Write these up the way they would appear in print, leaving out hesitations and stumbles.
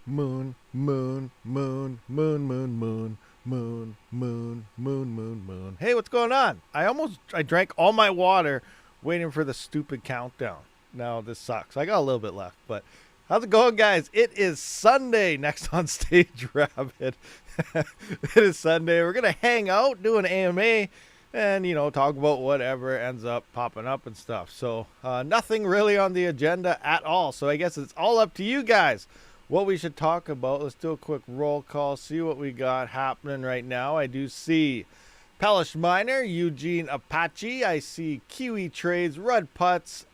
moon, moon, moon, moon, moon, moon, moon, moon, moon, moon, moon. Hey, what's going on? I drank all my water waiting for the stupid countdown. Now this sucks. I got a little bit left, but how's it going, guys? It is Sunday. Next on stage, Rabid. It is Sunday. We're gonna hang out, do an AMA, and talk about whatever ends up popping up and stuff. So nothing really on the agenda at all. So I guess it's all up to you guys what we should talk about. Let's do a quick roll call, see what we got happening right now. I do see Pellish Miner, Eugene Apache. I see Kiwi Trades, Rudd Putts,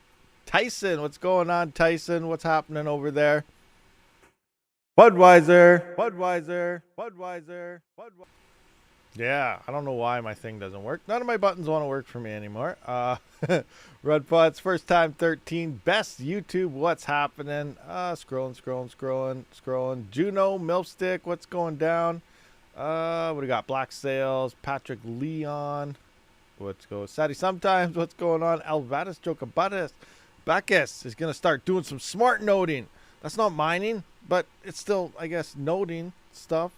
Tyson. What's going on, Tyson? What's happening over there? Budweiser. Yeah, I don't know why my thing doesn't work. None of my buttons want to work for me anymore. Rudd Putts, first time 13, best YouTube, what's happening? Scrolling. Juno, Milfstick, what's going down? What do we got? Black Sails, Patrick Leon. Let's go. Sadie Sometimes, what's going on? Alvatus Jokabatis. Bacchus is going to start doing some smart noting. That's not mining, but it's still, I guess, noting stuff,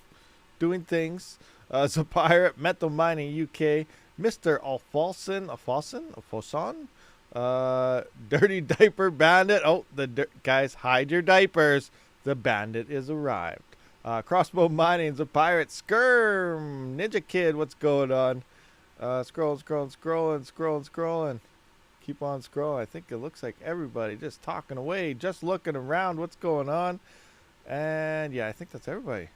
doing things. Zapirate, Metal Mining UK, Mr. Alfoson, Dirty Diaper Bandit. Oh, guys, hide your diapers. The bandit is arrived. Crossbow Mining, Zapirate, Skirm, Ninja Kid, what's going on? Scrolling. Keep on scrolling. I think it looks like everybody just talking away, just looking around. What's going on? And yeah, I think that's everybody.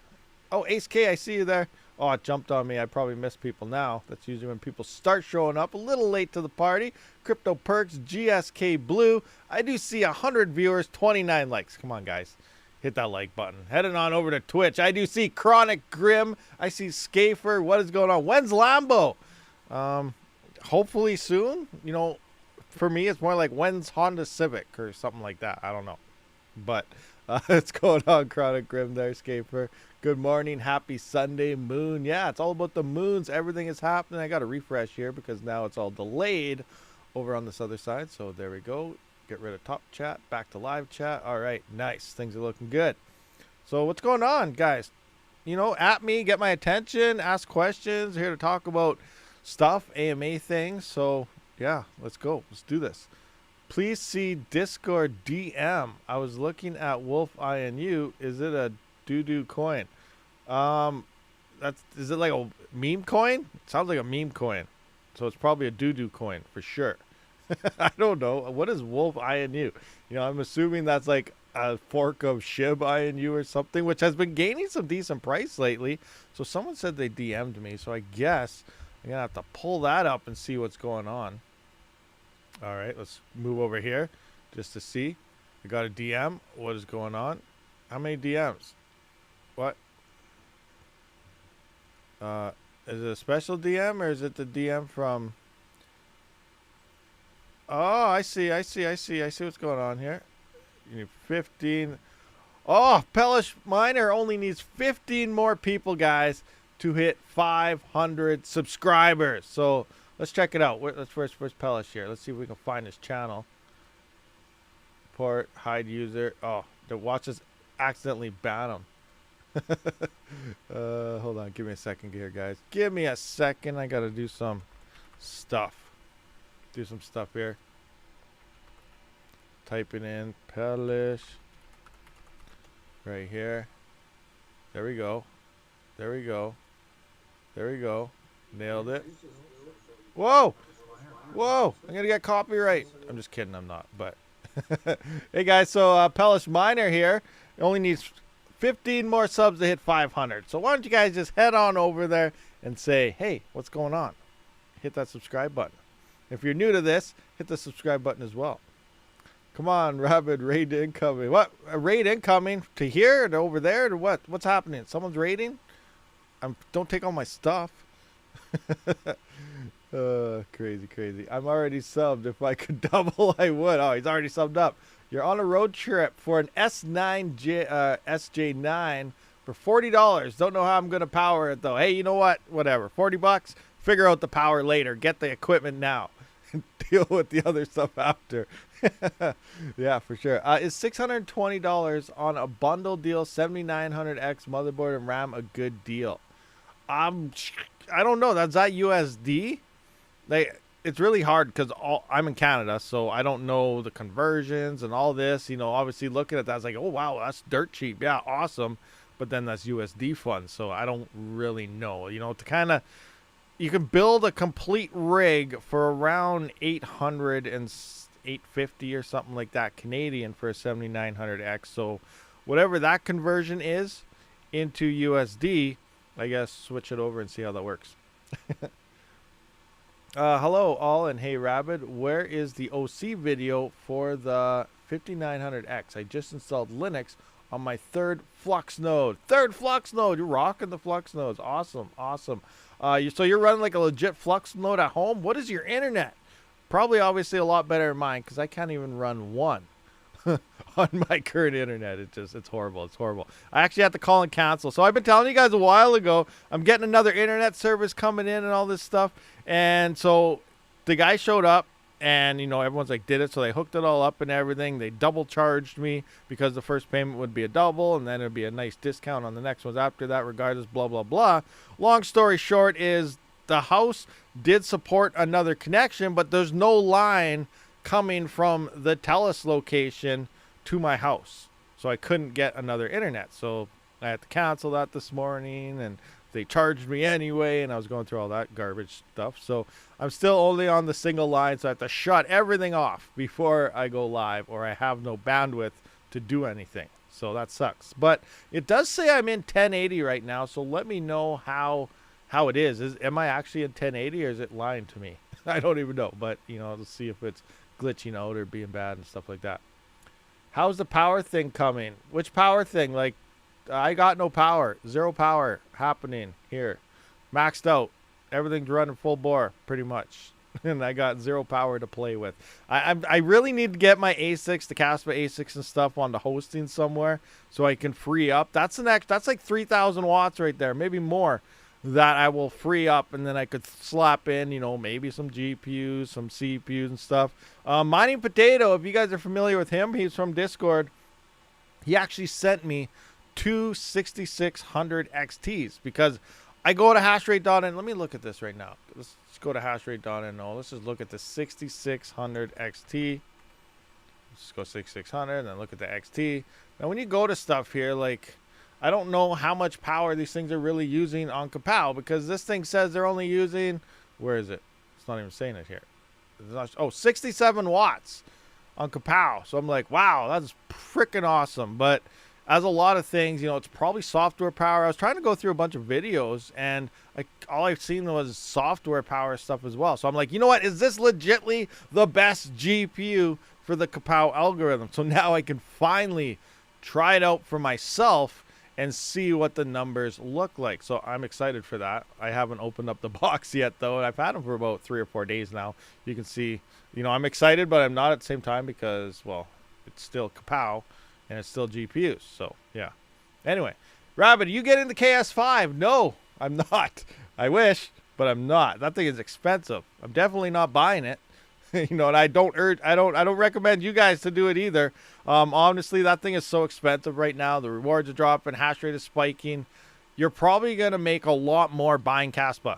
Oh, Ace K, I see you there. Oh, it jumped on me. I probably missed people now. That's usually when people start showing up. A little late to the party. Crypto Perks, GSK Blue. I do see 100 viewers, 29 likes. Come on, guys. Hit that like button. Heading on over to Twitch. I do see Chronic Grim. I see Scafer. What is going on? When's Lambo? Hopefully soon. For me, it's more like when's Honda Civic or something like that. I don't know. But what's going on, Chronic Grim there, Scaper? Good morning. Happy Sunday, moon. Yeah, it's all about the moons. Everything is happening. I got to refresh here because now it's all delayed over on this other side. So there we go. Get rid of top chat. Back to live chat. All right. Nice. Things are looking good. So what's going on, guys? At me. Get my attention. Ask questions. Here to talk about stuff. AMA things. So, yeah. Let's go. Let's do this. Please see Discord DM. I was looking at Wolf INU. Is it a doo-doo coin? Is it like a meme coin? It sounds like a meme coin. So it's probably a doo-doo coin for sure. I don't know. What is Wolf INU? I'm assuming that's like a fork of SHIB INU or something, which has been gaining some decent price lately. So someone said they DM'd me. So I guess I'm going to have to pull that up and see what's going on. All right, let's move over here just to see. I got a DM. What is going on? How many DMs? What? Is it a special DM or is it the DM from? Oh, I see what's going on here. You need 15. Oh, Pellish Miner only needs 15 more people, guys, to hit 500 subscribers. So let's check it out. Let's first Pellish here. Let's see if we can find his channel. Port, hide user. Oh, the watches accidentally ban him. Hold on. Give me a second here, guys. Give me a second. I got to do some stuff. Do some stuff here. Typing in Pellish. Right here. There we go. Nailed it. Whoa! I'm going to get copyright. I'm just kidding. I'm not. But hey, guys. So Pellish Miner here. Only needs 15 more subs to hit 500. So why don't you guys just head on over there and say, hey, what's going on? Hit that subscribe button. If you're new to this, hit the subscribe button as well. Come on, Rabid, raid incoming. What? A raid incoming? To here? To over there? To what? What's happening? Someone's raiding? Don't take all my stuff. Crazy. I'm already subbed. If I could double, I would. Oh, he's already subbed up. You're on a road trip for an SJ9 for $40. Don't know how I'm going to power it, though. Hey, you know what? Whatever. $40. Figure out the power later. Get the equipment now. Deal with the other stuff after. Yeah, for sure. Is $620 on a bundle deal 7900X motherboard and RAM a good deal? I don't know. That's that USD. It's really hard because I'm in Canada, so I don't know the conversions and all this. Obviously looking at that, it's like, oh wow, that's dirt cheap. Yeah, awesome. But then that's USD funds, so I don't really know. To kind of, you can build a complete rig for around 800 and 850 or something like that Canadian for a 7900X. So whatever that conversion is into USD, I guess switch it over and see how that works. Hello all, and hey Rabid, where is the OC video for the 5900X? I just installed Linux on my third Flux node. You're rocking the Flux nodes. Awesome. So you're running like a legit Flux node at home? What is your internet? Probably obviously a lot better than mine, because I can't even run one on my current internet. It's horrible. I actually have to call and cancel. So I've been telling you guys a while ago, I'm getting another internet service coming in and all this stuff. And so the guy showed up, and everyone's like, did it. So they hooked it all up and everything. They double charged me because the first payment would be a double, and then it'd be a nice discount on the next ones after that, regardless, blah, blah, blah. Long story short is the house did support another connection, but there's no line coming from the TELUS location to my house. So I couldn't get another internet. So I had to cancel that this morning, and they charged me anyway, and I was going through all that garbage stuff. So I'm still only on the single line, so I have to shut everything off before I go live, or I have no bandwidth to do anything. So that sucks. But it does say I'm in 1080 right now, so let me know how it is. Am I actually in 1080, or is it lying to me? I don't even know, but let's see if it's glitching out or being bad and stuff like that. How's the power thing coming? Which power thing? Like, I got no power. Zero power happening here. Maxed out. Everything's running full bore, pretty much. And I got zero power to play with. I really need to get my ASICs, the Kaspa ASICs and stuff, onto hosting somewhere so I can free up. That's like 3,000 watts right there, maybe more, that I will free up, and then I could slap in, maybe some GPUs, some CPUs and stuff. Mining Potato, if you guys are familiar with him, he's from Discord. He actually sent me two 6600 XTs, because I go to hashrate.in. Let me look at this right now. Let's go to hashrate.in. Let's just look at the 6600 XT. Let's go 6600 and then look at the XT. Now, when you go to stuff here, like, I don't know how much power these things are really using on Kapow, because this thing says they're only using, where is it? It's not even saying it here. It's not, 67 watts on Kapow. So I'm like, wow, that's freaking awesome. But as a lot of things, it's probably software power. I was trying to go through a bunch of videos, and all I've seen was software power stuff as well. So I'm like, you know what? Is this legitly the best GPU for the Kapow algorithm? So now I can finally try it out for myself and see what the numbers look like. So I'm excited for that. I haven't opened up the box yet, though, and I've had them for about 3 or 4 days now. You can see, I'm excited, but I'm not at the same time because, well, it's still Kapow. And it's still GPUs, so yeah. Anyway, Rabid, you get into KS5? No, I'm not. I wish, but I'm not. That thing is expensive. I'm definitely not buying it. And I don't recommend you guys to do it either. Honestly, that thing is so expensive right now. The rewards are dropping, hash rate is spiking. You're probably gonna make a lot more buying Kaspa.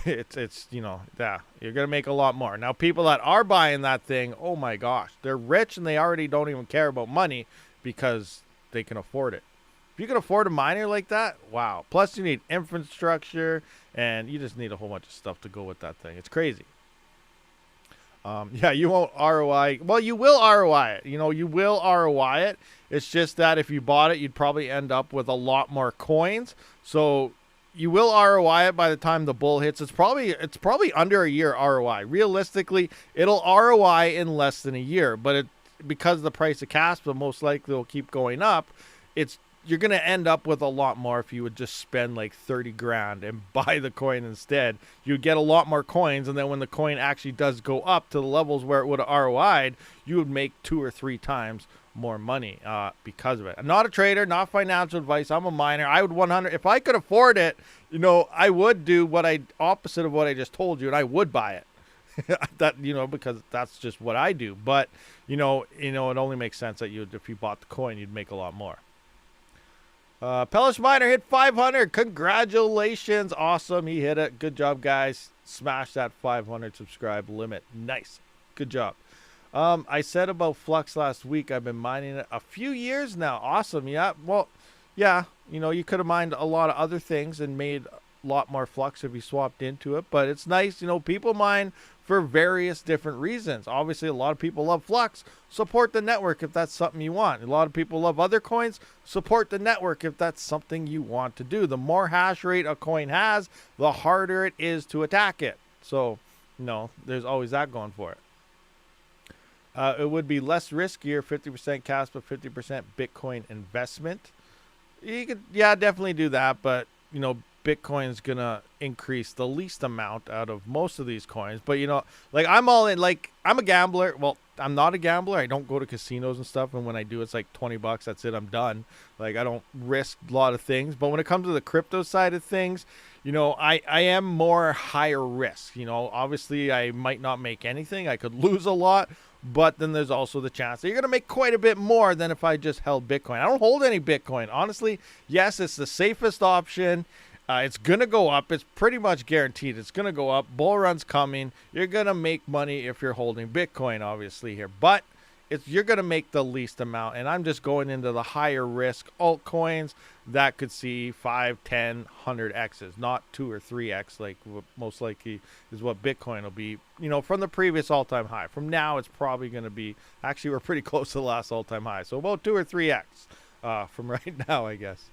Yeah, you're gonna make a lot more. Now, people that are buying that thing, oh my gosh, they're rich and they already don't even care about money because they can afford it. If you can afford a miner like that, wow. Plus, you need infrastructure, and you just need a whole bunch of stuff to go with that thing. It's crazy. Yeah, you won't ROI. Well, you will ROI it. You will ROI it. It's just that if you bought it, you'd probably end up with a lot more coins. So you will ROI it by the time the bull hits. It's probably under a year ROI. Realistically, it'll ROI in less than a year. But because the price of Kaspa most likely will keep going up, you're going to end up with a lot more if you would just spend like 30 grand and buy the coin instead. You'd get a lot more coins, and then when the coin actually does go up to the levels where it would have ROI'd, you would make 2 or 3 times more money because of it. I'm not a trader, not financial advice. I'm a miner. I would 100, if I could afford it, I would do opposite of what I just told you, and I would buy it. that, because that's just what I do. But it only makes sense that if you bought the coin, you'd make a lot more. Pellish Miner hit 500. Congratulations. Awesome. He hit it. Good job, guys. Smash that 500 subscribe limit. Nice. Good job. I said about Flux last week. I've been mining it a few years now. Awesome. Yeah. Well, yeah. You could have mined a lot of other things and made a lot more Flux if you swapped into it. But it's nice. People mine for various different reasons. Obviously, a lot of people love Flux. Support the network if that's something you want. A lot of people love other coins. Support the network if that's something you want to do. The more hash rate a coin has, the harder it is to attack it. So, there's always that going for it. It would be less riskier, 50% Kaspa, 50% Bitcoin investment. You could, definitely do that, but, Bitcoin is going to increase the least amount out of most of these coins. But, I'm all in. I'm a gambler. Well, I'm not a gambler. I don't go to casinos and stuff. And when I do, it's like $20. That's it. I'm done. I don't risk a lot of things. But when it comes to the crypto side of things, I am more higher risk. Obviously, I might not make anything. I could lose a lot. But then there's also the chance that you're going to make quite a bit more than if I just held Bitcoin. I don't hold any Bitcoin. Honestly, yes, it's the safest option. It's going to go up. It's pretty much guaranteed. It's going to go up. Bull run's coming. You're going to make money if you're holding Bitcoin, obviously, here. But you're going to make the least amount. And I'm just going into the higher risk altcoins that could see 5, 10, 100 X's, not 2 or 3X, like most likely is what Bitcoin will be, from the previous all-time high. From now, it's probably going to be, actually, we're pretty close to the last all-time high. So about 2 or 3X from right now, I guess.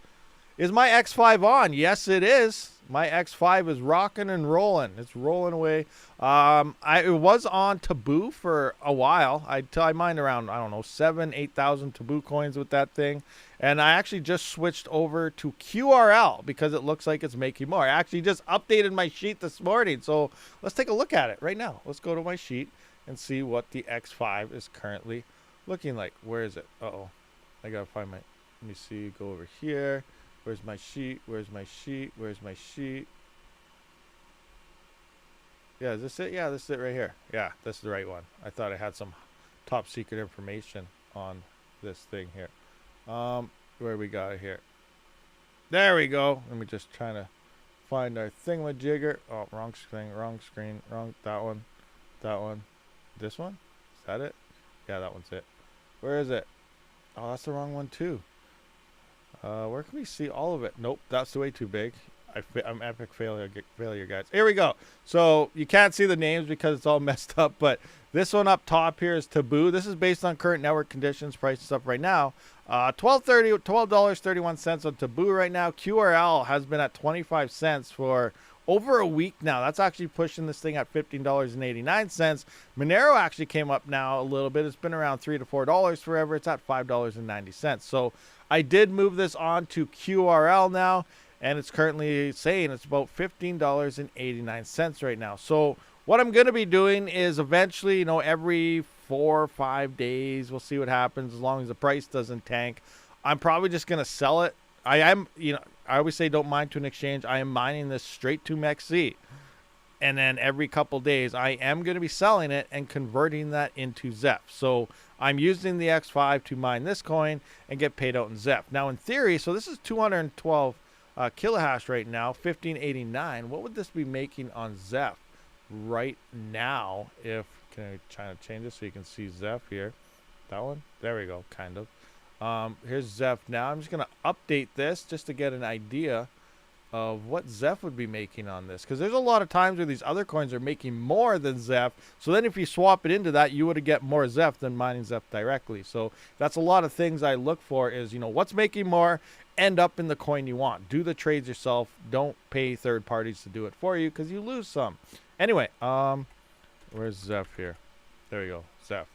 Is my X5 on? Yes, it is. My X5 is rocking and rolling. It's rolling away. It was on Taboo for a while. I mined around, 7,000, 8,000 Taboo coins with that thing. And I actually just switched over to QRL because it looks like it's making more. I actually just updated my sheet this morning. So let's take a look at it right now. Let's go to my sheet and see what the X5 is currently looking like. Where is it? Uh-oh. I got to find let me see, go over here. Where's my sheet? Where's my sheet? Where's my sheet? Yeah, is this it? Yeah, this is it right here. Yeah, this is the right one. I thought I had some top secret information on this thing here. Where we got it here? There we go. Let me just try to find our thingamajigger. Oh, wrong screen, that one. This one? Is that it? Yeah, that one's it. Where is it? Oh, that's the wrong one too. Where can we see all of it? Nope, that's way too big. I'm epic failure, guys. Here we go. So you can't see the names because it's all messed up, but this one up top here is Taboo. This is based on current network conditions, price and stuff right now. $12.31 on Taboo right now. QRL has been at 25 cents for over a week now. That's actually pushing this thing at $15.89. Monero actually came up now a little bit. It's been around $3 to $4 forever. It's at $5.90. So I did move this on to QRL now, and it's currently saying it's about $15.89 right now. So what I'm going to be doing is eventually, every 4 or 5 days, we'll see what happens as long as the price doesn't tank. I'm probably just going to sell it. I always say don't mine to an exchange. I am mining this straight to MEXC. And then every couple days, I am going to be selling it and converting that into Zeph. So I'm using the X5 to mine this coin and get paid out in Zeph. Now, in theory, so this is 212 kilohash right now, 1589. What would this be making on Zeph right now? Can I try to change this so you can see Zeph here? That one? There we go, kind of. Here's Zeph now. I'm just going to update this just to get an idea of what Zeph would be making on this, because there's a lot of times where these other coins are making more than Zeph. So then if you swap it into that, you would get more Zeph than mining Zeph directly. So that's a lot of things I look for is, what's making more, end up in the coin you want. Do the trades yourself. Don't pay third parties to do it for you because you lose some. Anyway, where's Zeph here? There we go, Zeph.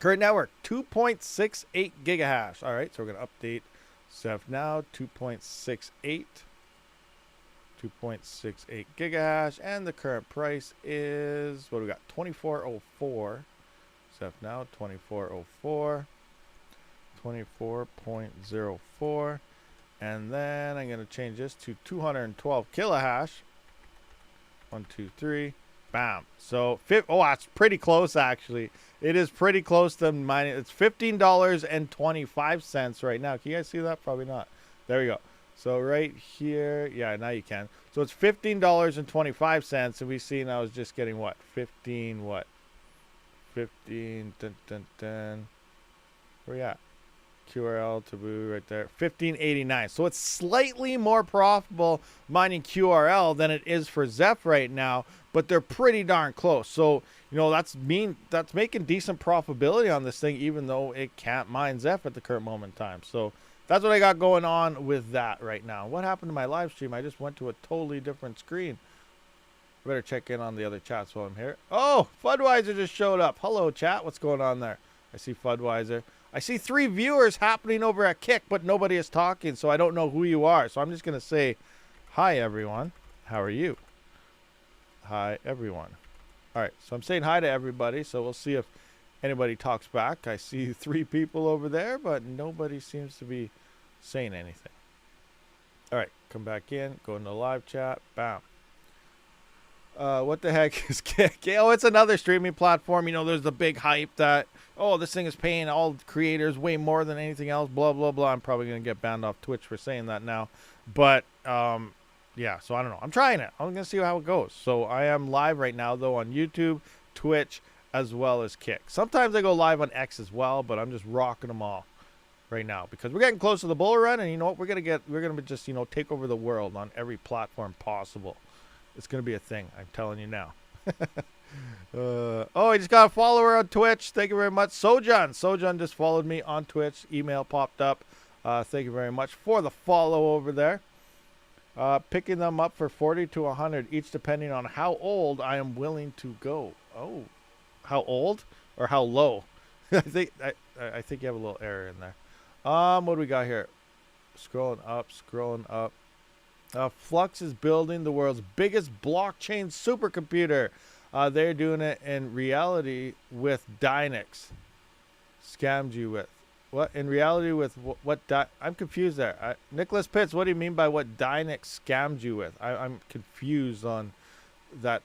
Current network, 2.68 gigahash. All right, so we're going to update Zeph now, 2.68 gigahash, and the current price is, what do we got, 24.04. Zeph now, 24.04, 24.04, and then I'm going to change this to 212 kilohash 1, 2, 3. Bam. So, oh, that's pretty close, actually. It is pretty close to mine. It's $15.25 right now. Can you guys see that? Probably not. There we go. So, right here. Yeah, now you can. So, it's $15.25. And we see now is just getting what? 15 what? 15. Dun, dun, dun. Where you at? QRL taboo right there. 15.89. So it's slightly more profitable mining QRL than it is for Zeph right now, but they're pretty darn close. So, you know, that's making decent profitability on this thing, even though it can't mine Zeph at the current moment in time. So that's what I got going on with that right now. What happened to my live stream? I just went to a totally different screen. I better check in on the other chats while I'm here. Oh, Fudweiser just showed up. Hello, chat. What's going on there? I see Fudweiser. I see 3 viewers happening over at Kick, but nobody is talking, so I don't know who you are. So I'm just going to say, hi, everyone. How are you? Hi, everyone. All right, so I'm saying hi to everybody, so we'll see if anybody talks back. I see 3 people over there, but nobody seems to be saying anything. All right, come back in, go into the live chat. Bam. What the heck is Kick? Oh, it's another streaming platform. You know, there's the big hype that, oh, this thing is paying all creators way more than anything else, blah, blah, blah. I'm probably going to get banned off Twitch for saying that now. But, yeah, so I don't know. I'm trying it. I'm going to see how it goes. So I am live right now, though, on YouTube, Twitch, as well as Kick. Sometimes I go live on X as well, but I'm just rocking them all right now because we're getting close to the bull run. And you know what? We're going to just, you know, take over the world on every platform possible. It's going to be a thing. I'm telling you now. Oh, I just got a follower on Twitch. Thank you very much. Sojan just followed me on Twitch. Email popped up. Thank you very much for the follow over there. Picking them up for 40 to 100 each, depending on how old I am willing to go. Oh, how old or how low? I think you have a little error in there. What do we got here? Scrolling up. Flux is building the world's biggest blockchain supercomputer. They're doing it in reality with Dynix. Scammed you with what? In reality with what? I'm confused there. Nicholas Pitts, what do you mean by what Dynix scammed you with? I'm confused on that.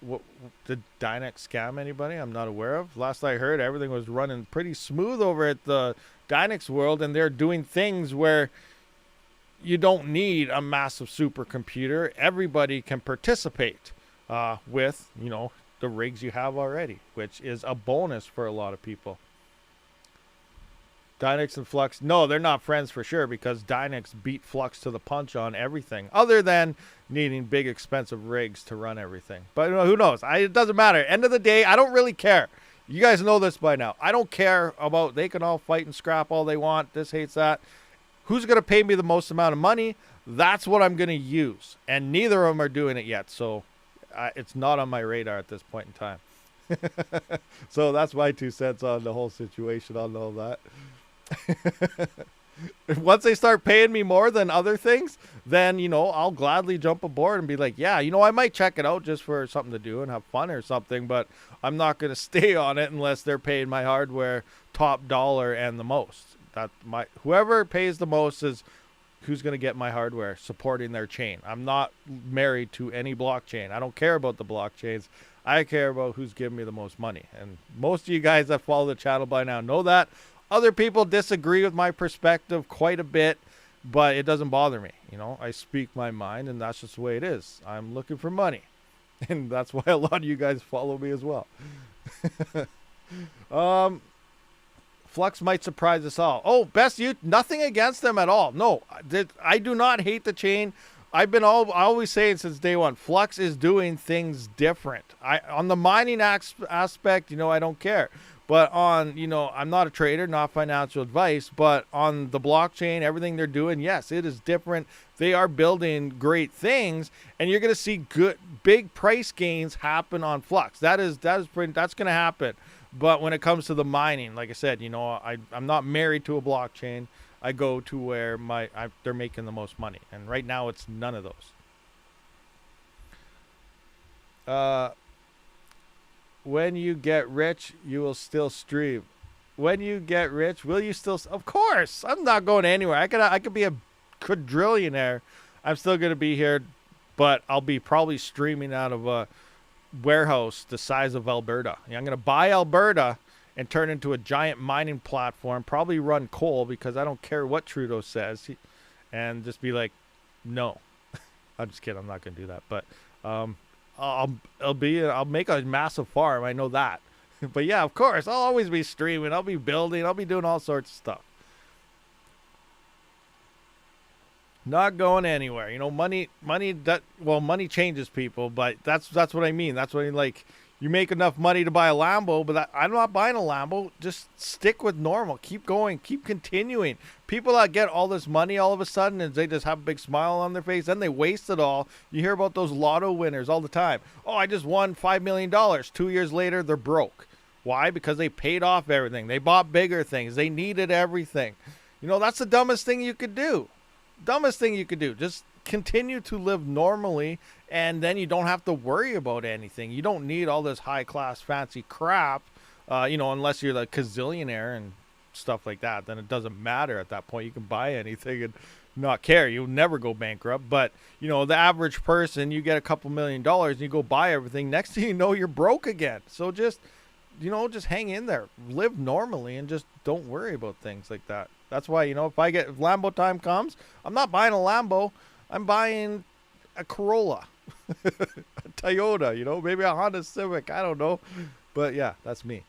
What did Dynix scam anybody? I'm not aware of. Last I heard, everything was running pretty smooth over at the Dynix world, and they're doing things where you don't need a massive supercomputer. Everybody can participate with, you know, the rigs you have already, which is a bonus for a lot of people. Dynix and Flux, no, they're not friends for sure because Dynix beat Flux to the punch on everything other than needing big, expensive rigs to run everything. But you know, who knows? It doesn't matter. End of the day, I don't really care. You guys know this by now. I don't care about, they can all fight and scrap all they want. This hates that. Who's going to pay me the most amount of money? That's what I'm going to use. And neither of them are doing it yet. So it's not on my radar at this point in time. So that's my 2 cents on the whole situation on all that. Once they start paying me more than other things, then, you know, I'll gladly jump aboard and be like, yeah, you know, I might check it out just for something to do and have fun or something. But I'm not going to stay on it unless they're paying my hardware top dollar and the most. Whoever pays the most is who's going to get my hardware supporting their chain. I'm not married to any blockchain. I don't care about the blockchains. I care about who's giving me the most money. And most of you guys that follow the channel by now know that. Other people disagree with my perspective quite a bit, but it doesn't bother me. You know, I speak my mind, and that's just the way it is. I'm looking for money. And that's why a lot of you guys follow me as well. Flux might surprise us all. Oh, best you, nothing against them at all. No, I do not hate the chain. I always saying since day one, Flux is doing things different. On the mining aspect, you know, I don't care. But on, you know, I'm not a trader, not financial advice, but on the blockchain, everything they're doing, yes, it is different. They are building great things, and you're going to see big price gains happen on Flux. That's going to happen. But when it comes to the mining, like I said, you know, I'm not married to a blockchain. I go to where they're making the most money. And right now it's none of those. When you get rich, you will still stream. When you get rich, will you still? Of course. I'm not going anywhere. I could be a quadrillionaire. I'm still going to be here but I'll be probably streaming out of a warehouse the size of Alberta. I'm going to buy Alberta and turn into a giant mining platform, probably run coal because I don't care what Trudeau says, and just be like, no. I'm just kidding. I'm not going to do that. But I'll make a massive farm. I know that. But yeah, of course, I'll always be streaming. I'll be building. I'll be doing all sorts of stuff. Not going anywhere. You know, money changes people, but that's what I mean. That's what I like. You make enough money to buy a Lambo, but I'm not buying a Lambo. Just stick with normal. Keep going. Keep continuing. People that get all this money all of a sudden and they just have a big smile on their face, then they waste it all. You hear about those lotto winners all the time. Oh, I just won $5 million. 2 years later, they're broke. Why? Because they paid off everything. They bought bigger things. They needed everything. You know, that's the dumbest thing you could do. Dumbest thing you could do. Just continue to live normally, and then you don't have to worry about anything. You don't need all this high-class fancy crap, you know, unless you're the gazillionaire and stuff like that. Then it doesn't matter at that point. You can buy anything and not care. You'll never go bankrupt. But, you know, the average person, you get a couple $1 million and you go buy everything. Next thing you know, you're broke again. So just, you know, just hang in there. Live normally and just don't worry about things like that. That's why, you know, if Lambo time comes, I'm not buying a Lambo. I'm buying a Corolla, a Toyota, you know, maybe a Honda Civic. I don't know. But yeah, that's me.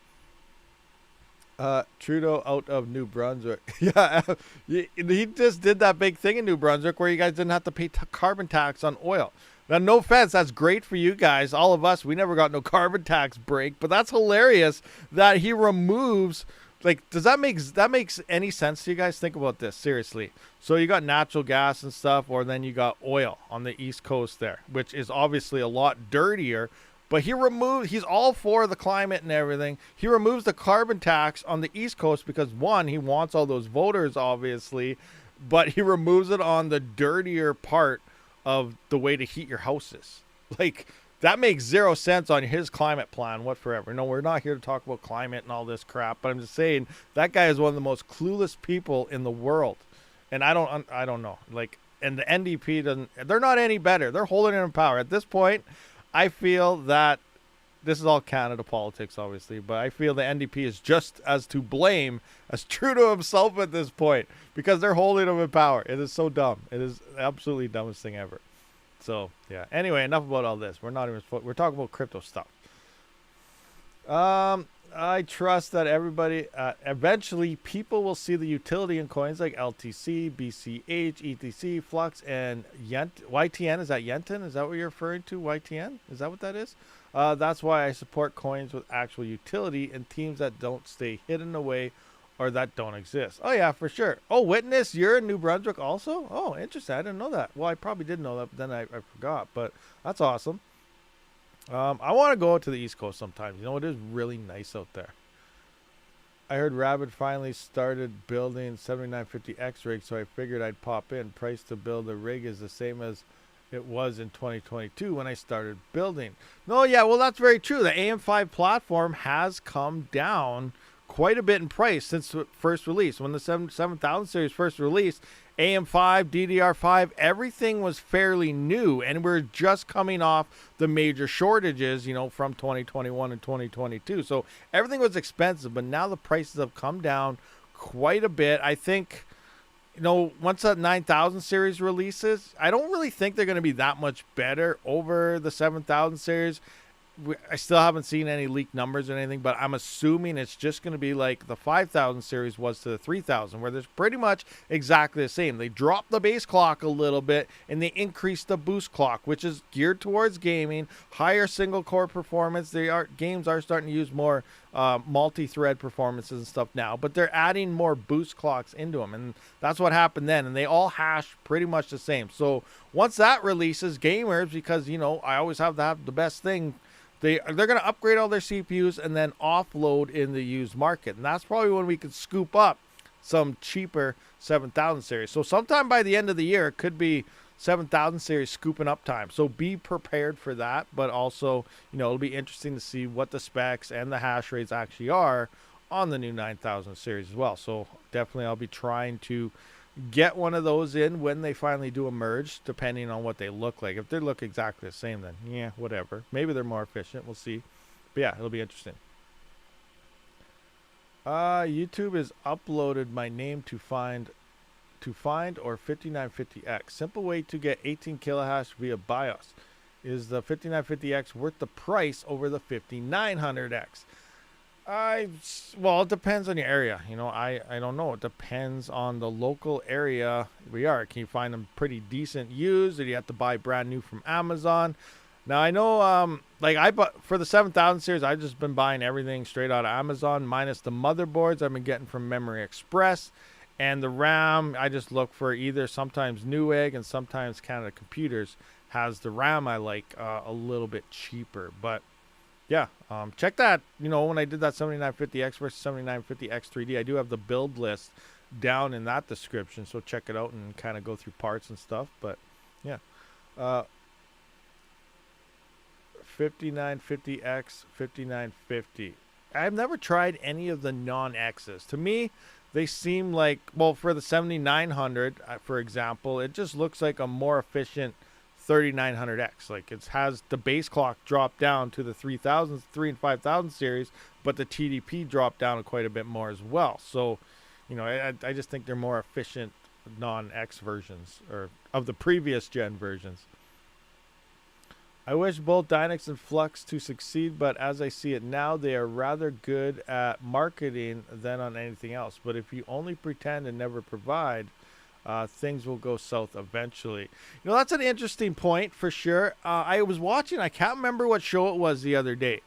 Trudeau out of New Brunswick. Yeah, he just did that big thing in New Brunswick where you guys didn't have to pay carbon tax on oil. Now, no offense, that's great for you guys. All of us, we never got no carbon tax break. But that's hilarious that he removes... Like, does that makes any sense to you guys? Think about this, seriously. So you got natural gas and stuff, or then you got oil on the East Coast there, which is obviously a lot dirtier. But he's all for the climate and everything. He removes the carbon tax on the East Coast because, one, he wants all those voters, obviously, but he removes it on the dirtier part of the way to heat your houses. Like, that makes zero sense on his climate plan whatsoever. No, we're not here to talk about climate and all this crap, but I'm just saying that guy is one of the most clueless people in the world. And I don't know. Like, and the NDP they're not any better. They're holding it in power. At this point, I feel that this is all Canada politics, obviously, but I feel the NDP is just as to blame as Trudeau himself at this point because they're holding him in power. It is so dumb. It is absolutely dumbest thing ever. So, yeah. Anyway, enough about all this. We're talking about crypto stuff. I trust that everybody, eventually people will see the utility in coins like LTC, BCH, ETC, Flux, and YTN. Is that Yenton? Is that what you're referring to? YTN? Is that what that is? That's why I support coins with actual utility and teams that don't stay hidden away or that don't exist. Oh, yeah, for sure. Oh, Witness, you're in New Brunswick also? Oh, interesting. I didn't know that. Well, I probably did know that, but then I forgot. But that's awesome. I want to go to the East Coast sometimes. You know, it is really nice out there. I heard Rabid finally started building 7950X rigs, so I figured I'd pop in. Price to build a rig is the same as it was in 2022 when I started building. No, yeah, well, that's very true. The AM5 platform has come down quite a bit in price since the first release. When the 7000 series first released, AM5, DDR5, everything was fairly new, and we're just coming off the major shortages, you know, from 2021 and 2022. So everything was expensive, but now the prices have come down quite a bit. I think, you know, once that 9000 series releases, I don't really think they're going to be that much better over the 7000 series. I still haven't seen any leaked numbers or anything, but I'm assuming it's just going to be like the 5000 series was to the 3000, where there's pretty much exactly the same. They dropped the base clock a little bit and they increased the boost clock, which is geared towards gaming, higher single core performance. Games are starting to use more multi-thread performances and stuff now, but they're adding more boost clocks into them, and that's what happened then, and they all hash pretty much the same. So once that releases, gamers, because, you know, I always have to have the best thing, they're going to upgrade all their CPUs and then offload in the used market. And that's probably when we can scoop up some cheaper 7000 series. So sometime by the end of the year, it could be 7000 series scooping up time. So be prepared for that. But also, you know, it'll be interesting to see what the specs and the hash rates actually are on the new 9000 series as well. So definitely I'll be trying to get one of those in when they finally do a merge, depending on what they look like. If they look exactly the same, then yeah, whatever. Maybe they're more efficient. We'll see. But yeah, it'll be interesting. YouTube has uploaded my name to find or 5950X. Simple way to get 18 kilohash via BIOS. Is the 5950X worth the price over the 5900X? Well, it depends on your area. You know, I don't know. It depends on the local area we are. Can you find them pretty decent used, or do you have to buy brand new from Amazon? Now, I know, like I bought for the 7000 series, I've just been buying everything straight out of Amazon, minus the motherboards I've been getting from Memory Express. And the RAM, I just look for either sometimes Newegg and sometimes Canada Computers has the RAM I like a little bit cheaper. But yeah, check that. You know, when I did that 7950X versus 7950X3D, I do have the build list down in that description. So check it out and kind of go through parts and stuff. But yeah. 5950X, 5950. I've never tried any of the non-X's. To me, they seem like, well, for the 7900, for example, it just looks like a more efficient 3900X. Like it has the base clock drop down to the 3000, 3 and 5000 series, but the TDP dropped down quite a bit more as well. So, you know, I just think they're more efficient non-X versions, or of the previous gen versions. I wish both Dynex and Flux to succeed, but as I see it now, they are rather good at marketing than on anything else. But if you only pretend and never provide, things will go south eventually. You know, that's an interesting point for sure. I was watching, I can't remember what show it was the other day.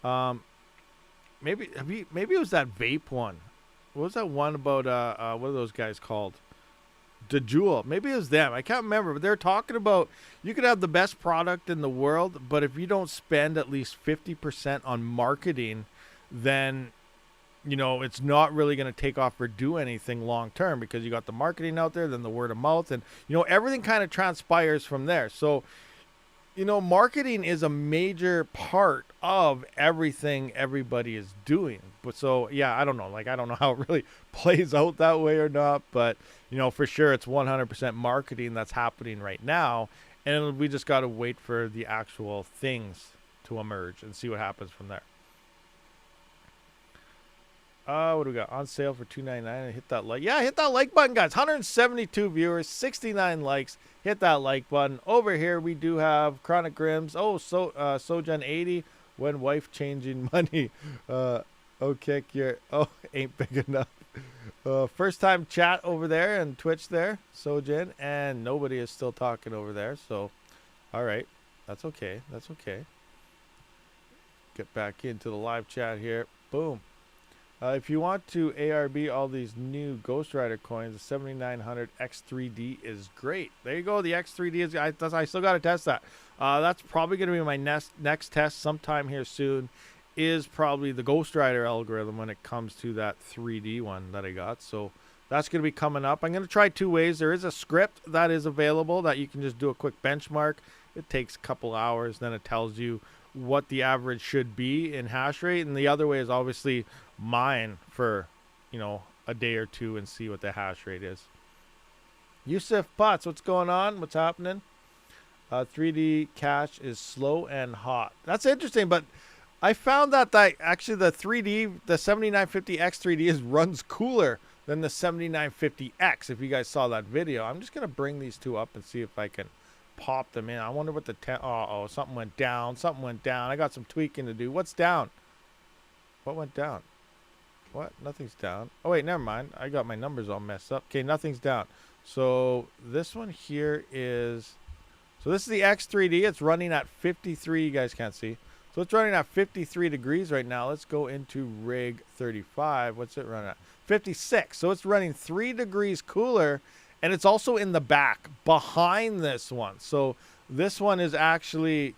Maybe it was that vape one. What was that one about, what are those guys called? The Jewel. Maybe it was them. I can't remember, but they're talking about you could have the best product in the world, but if you don't spend at least 50% on marketing, then, you know, it's not really going to take off or do anything long term, because you got the marketing out there, then the word of mouth, and, you know, everything kind of transpires from there. So, you know, marketing is a major part of everything everybody is doing. But so, yeah, I don't know. Like, I don't know how it really plays out that way or not. But, you know, for sure it's 100% marketing that's happening right now. And we just got to wait for the actual things to emerge and see what happens from there. What do we got? On sale for $2.99. Hit that like. Yeah, hit that like button, guys. 172 viewers, 69 likes. Hit that like button. Over here, we do have Chronic Grims. Oh, Sojan 80. When wife changing money. Okay, ain't big enough. First time chat over there and Twitch there, Sojan, and nobody is still talking over there. So, all right, that's okay. That's okay. Get back into the live chat here. Boom. If you want to ARB all these new Ghost Rider coins, the 7900 X3D is great. There you go. The X3D is. I still got to test that. That's probably going to be my next test sometime here soon. Is probably the Ghost Rider algorithm when it comes to that 3D one that I got. So that's going to be coming up. I'm going to try two ways. There is a script that is available that you can just do a quick benchmark. It takes a couple hours. Then it tells you what the average should be in hash rate. And the other way is obviously mine for, you know, a day or two and see what the hash rate is. Yusuf Potts, what's going on? What's happening? 3D cache is slow and hot. That's interesting, but I found that actually the 7950X3D runs cooler than the 7950X. If you guys saw that video, I'm just gonna bring these two up and see if I can pop them in. I wonder what the something went down. Something went down. I got some tweaking to do. What's down? What went down? What? Nothing's down. Oh wait, never mind. I got my numbers all messed up. Okay, nothing's down. So this one here is. So this is the X3D. It's running at 53. You guys can't see. So it's running at 53 degrees right now. Let's go into rig 35. What's it running at? 56. So it's running 3 degrees cooler, and it's also in the back behind this one. So this one is actually,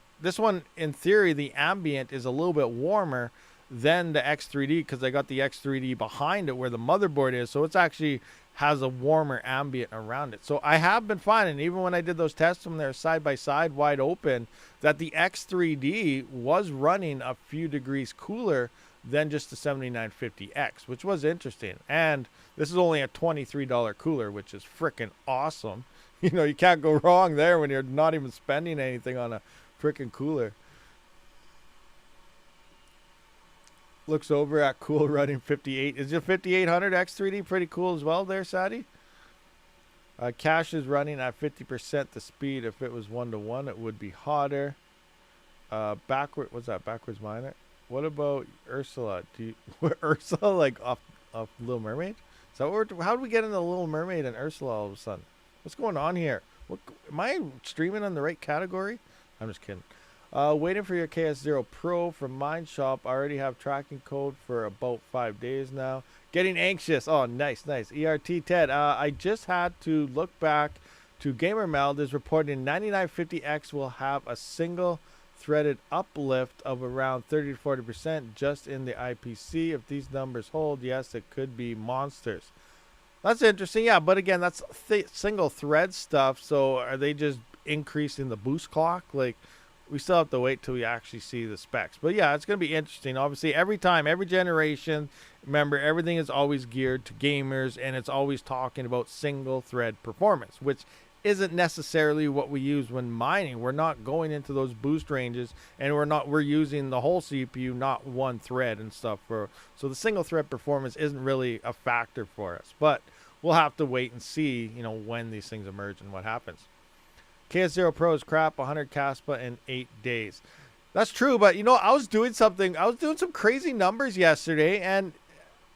in theory, the ambient is a little bit warmer than the X3D because I got the X3D behind it where the motherboard is. So it's actually has a warmer ambient around it. So I have been finding, even when I did those tests when they're side by side wide open, that the X3D was running a few degrees cooler than just the 7950X, which was interesting. And this is only a $23 cooler, which is freaking awesome. You know, you can't go wrong there when you're not even spending anything on a freaking cooler. Looks over at Cool Running 58. Is your 5800 X3D pretty cool as well there, Sadie? Cache is running at 50% the speed. If it was 1-to-1, it would be hotter. What's that? Backwards miner. What about Ursula? Ursula like off Little Mermaid? Is that what how did we get into Little Mermaid and Ursula all of a sudden? What's going on here? Am I streaming on the right category? I'm just kidding. Waiting for your KS0 Pro from Mine Shop. I already have tracking code for about 5 days now. Getting anxious. Oh, nice. ERT Ted. I just had to look back to GamerMeld is reporting 9950X will have a single threaded uplift of around 30 to 40% just in the IPC. If these numbers hold, yes, it could be monsters. That's interesting. Yeah, but again, that's single thread stuff. So are they just increasing the boost clock? Like, we still have to wait till we actually see the specs. But yeah, it's going to be interesting. Obviously, every generation, remember, everything is always geared to gamers, and it's always talking about single thread performance, which isn't necessarily what we use when mining. We're not going into those boost ranges, and we're using the whole CPU, not one thread and stuff. So the single thread performance isn't really a factor for us. But we'll have to wait and see, you know, when these things emerge and what happens. KS0 Pro is crap, 100 Kaspa in 8 days. That's true, but you know, I was doing some crazy numbers yesterday, and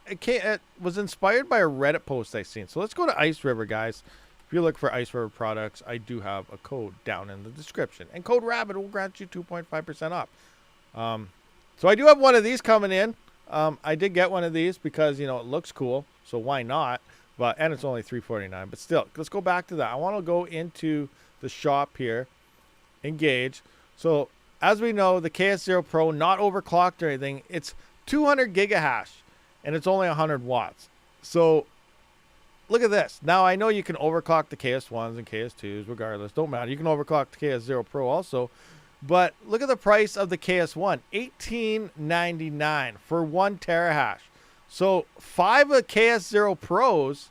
it was inspired by a Reddit post I seen. So let's go to Ice River, guys. If you look for Ice River products, I do have a code down in the description. And code RABID will grant you 2.5% off. So I do have one of these coming in. I did get one of these because, you know, it looks cool, so why not? And it's only $349, but still, let's go back to that. I want to go into the shop here, engage. So as we know, the KS0 Pro, not overclocked or anything, it's 200 gigahash and it's only 100 watts. So look at this. Now I know you can overclock the KS1s and KS2s regardless, don't matter. You can overclock the KS0 Pro also, but look at the price of the KS1, $18.99 for 1 terahash. So 5 of KS0 Pros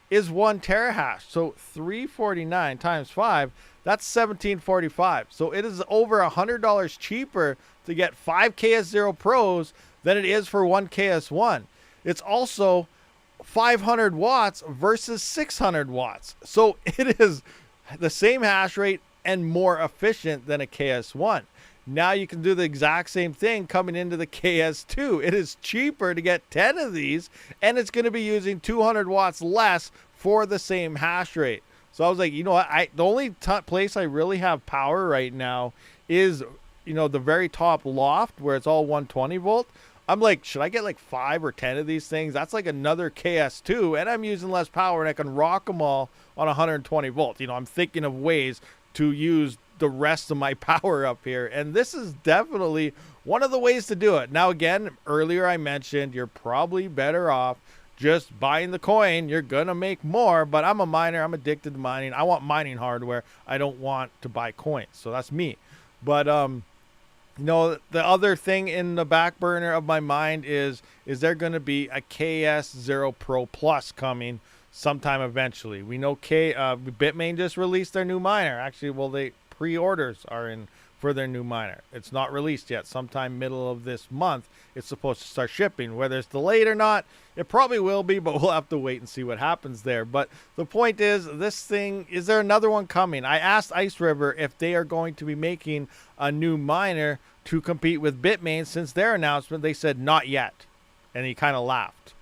is 1 terahash. So 349 times 5, that's 1745. So it is over $100 cheaper to get 5 KS0 Pros than it is for 1 KS1. It's also 500 watts versus 600 watts. So it is the same hash rate and more efficient than a KS1. Now you can do the exact same thing coming into the KS2. It is cheaper to get 10 of these, and it's going to be using 200 watts less for the same hash rate. So I was like, you know what? The only place I really have power right now is, you know, the very top loft where it's all 120 volt. I'm like, should I get like 5 or 10 of these things? That's like another KS2, and I'm using less power, and I can rock them all on 120 volts. You know, I'm thinking of ways to use the rest of my power up here, and this is definitely one of the ways to do it. Now again, earlier I mentioned you're probably better off just buying the coin. You're gonna make more, but I'm a miner. I'm addicted to mining. I want mining hardware. I don't want to buy coins, so that's me. But you know, the other thing in the back burner of my mind is there going to be a KS0 Pro Plus coming sometime eventually? We know Bitmain just released their new miner. Actually, well, pre-orders are in for their new miner. It's not released yet. Sometime middle of this month, it's supposed to start shipping. Whether it's delayed or not, it probably will be, but we'll have to wait and see what happens there. But the point is, this thing, is there another one coming? I asked Ice River if they are going to be making a new miner to compete with Bitmain since their announcement. They said not yet, and he kind of laughed.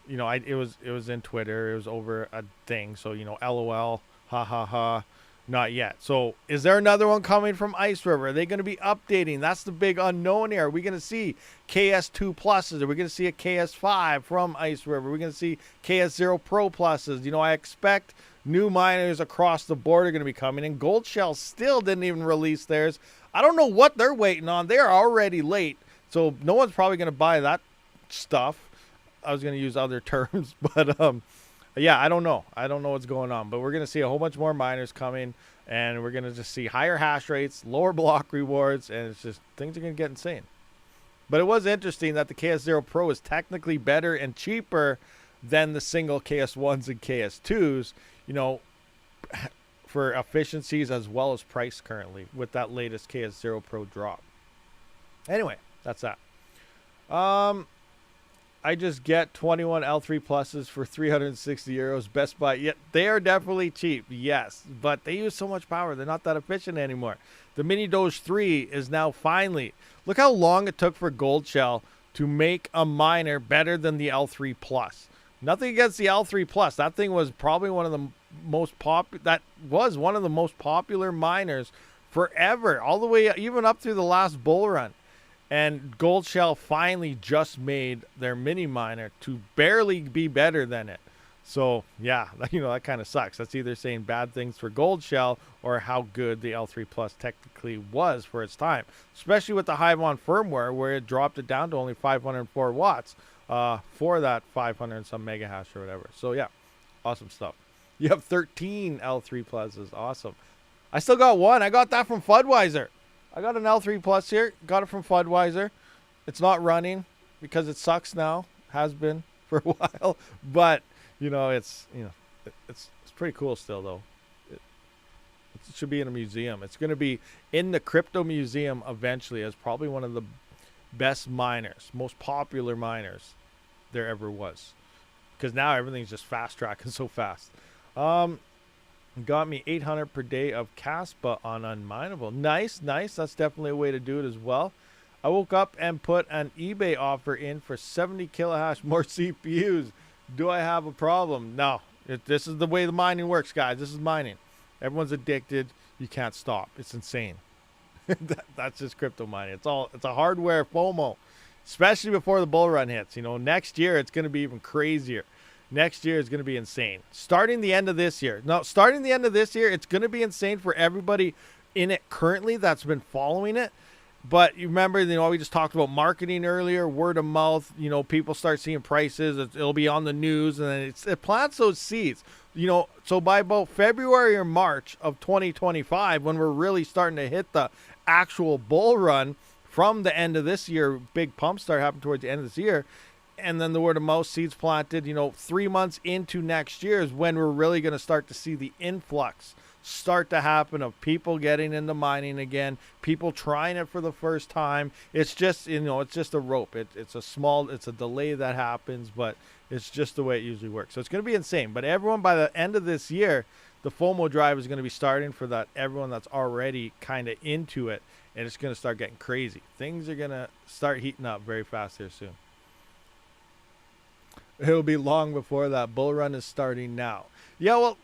You know, it was in Twitter. It was over a thing. So, you know, LOL, ha ha ha. Not yet. So is there another one coming from Ice River? Are they going to be updating? That's the big unknown here. Are we going to see KS2 pluses? Are we going to see a KS5 from Ice River? Are we going to see KS0 Pro pluses? You know, I expect new miners across the board are going to be coming, and Gold Shell still didn't even release theirs. I don't know what they're waiting on. They're already late, so no one's probably going to buy that stuff. I was going to use other terms, but yeah, I don't know. I don't know what's going on, but we're going to see a whole bunch more miners coming, and we're going to just see higher hash rates, lower block rewards, and it's just, things are going to get insane. But it was interesting that the KS0 Pro is technically better and cheaper than the single KS1s and KS2s, you know, for efficiencies as well as price currently with that latest KS0 Pro drop. Anyway, that's that. I just get 21 L3 Pluses for 360 euros. Best Buy. Yeah, they are definitely cheap, yes, but they use so much power. They're not that efficient anymore. The Mini Doge 3 is now finally, look how long it took for Gold Shell to make a miner better than the L3 Plus. Nothing against the L3 Plus. That thing was probably one of the most popular miners forever, all the way even up through the last bull run. And Gold Shell finally just made their mini miner to barely be better than it. So, yeah, you know, that kind of sucks. That's either saying bad things for Gold Shell or how good the L3 Plus technically was for its time. Especially with the Hive-On firmware where it dropped it down to only 504 watts for that 500 and some mega hash or whatever. So, yeah, awesome stuff. You have 13 L3 Pluses. Awesome. I still got one. I got that from Fudweiser. I got an L3 Plus here. Got it from Fudweiser. It's not running because it sucks now. Has been for a while. But, you know, it's pretty cool still, though. It should be in a museum. It's going to be in the crypto museum eventually as probably one of the best miners, most popular miners there ever was. Because now everything's just fast tracking so fast. Got me 800 per day of Kaspa on unminable. Nice, nice. That's definitely a way to do it as well. I woke up and put an eBay offer in for 70 kilohash more CPUs. Do I have a problem? No. This is the way the mining works, guys. This is mining. Everyone's addicted. You can't stop. It's insane. That's just crypto mining. It's a hardware FOMO, especially before the bull run hits. You know, next year it's going to be even crazier. Next year is going to be insane. Starting the end of this year. No, starting the end of this year, it's going to be insane for everybody in it currently that's been following it. But you remember, you know, we just talked about marketing earlier, word of mouth. You know, people start seeing prices. It'll be on the news, and then it plants those seeds. You know, so by about February or March of 2025, when we're really starting to hit the actual bull run from the end of this year, big pumps start happening towards the end of this year. And then the word of mouth, seeds planted, you know, 3 months into next year is when we're really going to start to see the influx start to happen of people getting into mining again, people trying it for the first time. It's just, you know, it's just a rope. It's a delay that happens, but it's just the way it usually works. So it's going to be insane. But everyone, by the end of this year, the FOMO drive is going to be starting for that everyone that's already kind of into it, and it's going to start getting crazy. Things are going to start heating up very fast here soon. It'll be long before that bull run is starting now. Yeah, well,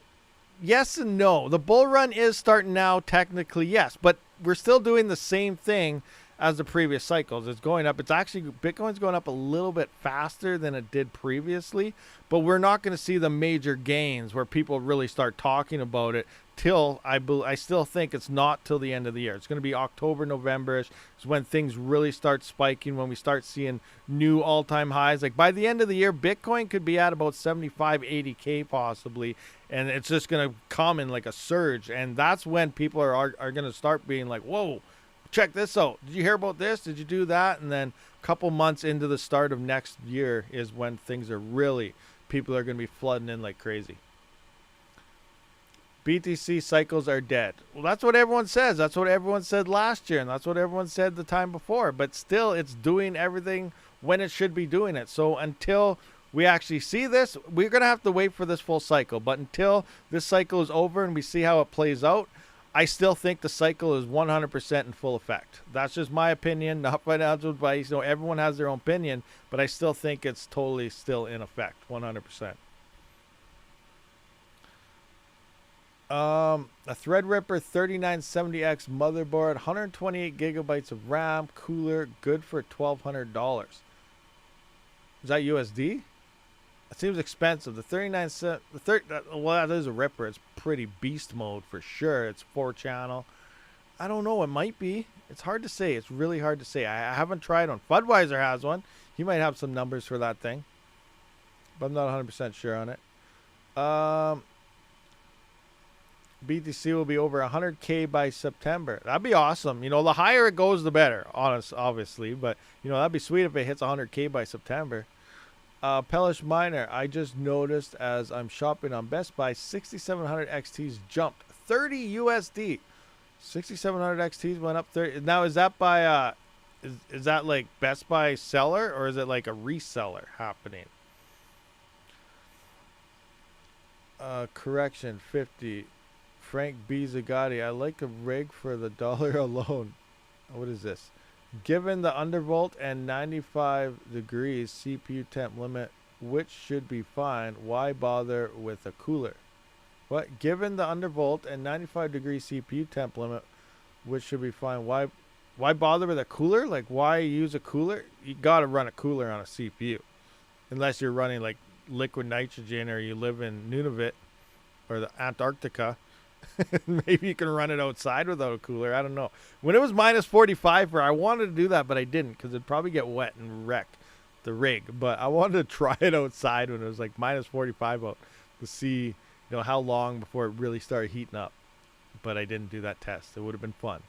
yes and no. The bull run is starting now, technically, yes. But we're still doing the same thing as the previous cycles. It's going up. It's actually, Bitcoin's going up a little bit faster than it did previously. But we're not going to see the major gains where people really start talking about it till, I still think it's not till the end of the year. It's going to be October, November-ish is when things really start spiking, when we start seeing new all-time highs. Like by the end of the year, Bitcoin could be at about 75, 80K possibly. And it's just going to come in like a surge. And that's when people are going to start being like, whoa, check this out. Did you hear about this? Did you do that? And then a couple months into the start of next year is when things are really, people are going to be flooding in like crazy. BTC cycles are dead. Well, that's what everyone says. That's what everyone said last year, and that's what everyone said the time before. But still, it's doing everything when it should be doing it. So until we actually see this, we're going to have to wait for this full cycle. But until this cycle is over and we see how it plays out, I still think the cycle is 100% in full effect. That's just my opinion, not financial advice. You know, everyone has their own opinion, but I still think it's totally still in effect, 100%. A Threadripper 3970X motherboard, 128 gigabytes of RAM, cooler, good for $1,200. Is that USD? It seems expensive. Well, that is a ripper. It's pretty beast mode for sure. It's 4-channel. I don't know. It might be. It's hard to say. It's really hard to say. I haven't tried one. Fudweiser has one. He might have some numbers for that thing, but I'm not 100% sure on it. BTC will be over 100K by September. That'd be awesome. You know, the higher it goes, the better, obviously. But, you know, that'd be sweet if it hits 100K by September. Pellish Miner, I just noticed as I'm shopping on Best Buy, 6700 XTs jumped 30 USD. 6700 XTs went up 30. Now, is that by, is that like Best Buy seller or is it like a reseller happening? Correction, 50. Frank B. Zagatti, I like a rig for the dollar alone. What is this? Given the undervolt and 95 degrees CPU temp limit, which should be fine, why bother with a cooler? What? Given the undervolt and 95 degree CPU temp limit, which should be fine, why bother with a cooler? Like, why use a cooler? You gotta run a cooler on a CPU. Unless you're running like liquid nitrogen or you live in Nunavut or the Antarctica. Maybe you can run it outside without a cooler. I don't know. When it was minus 45, I wanted to do that, but I didn't because it'd probably get wet and wreck the rig. But I wanted to try it outside when it was like minus 45 out to see, you know, how long before it really started heating up. But I didn't do that test. It would have been fun.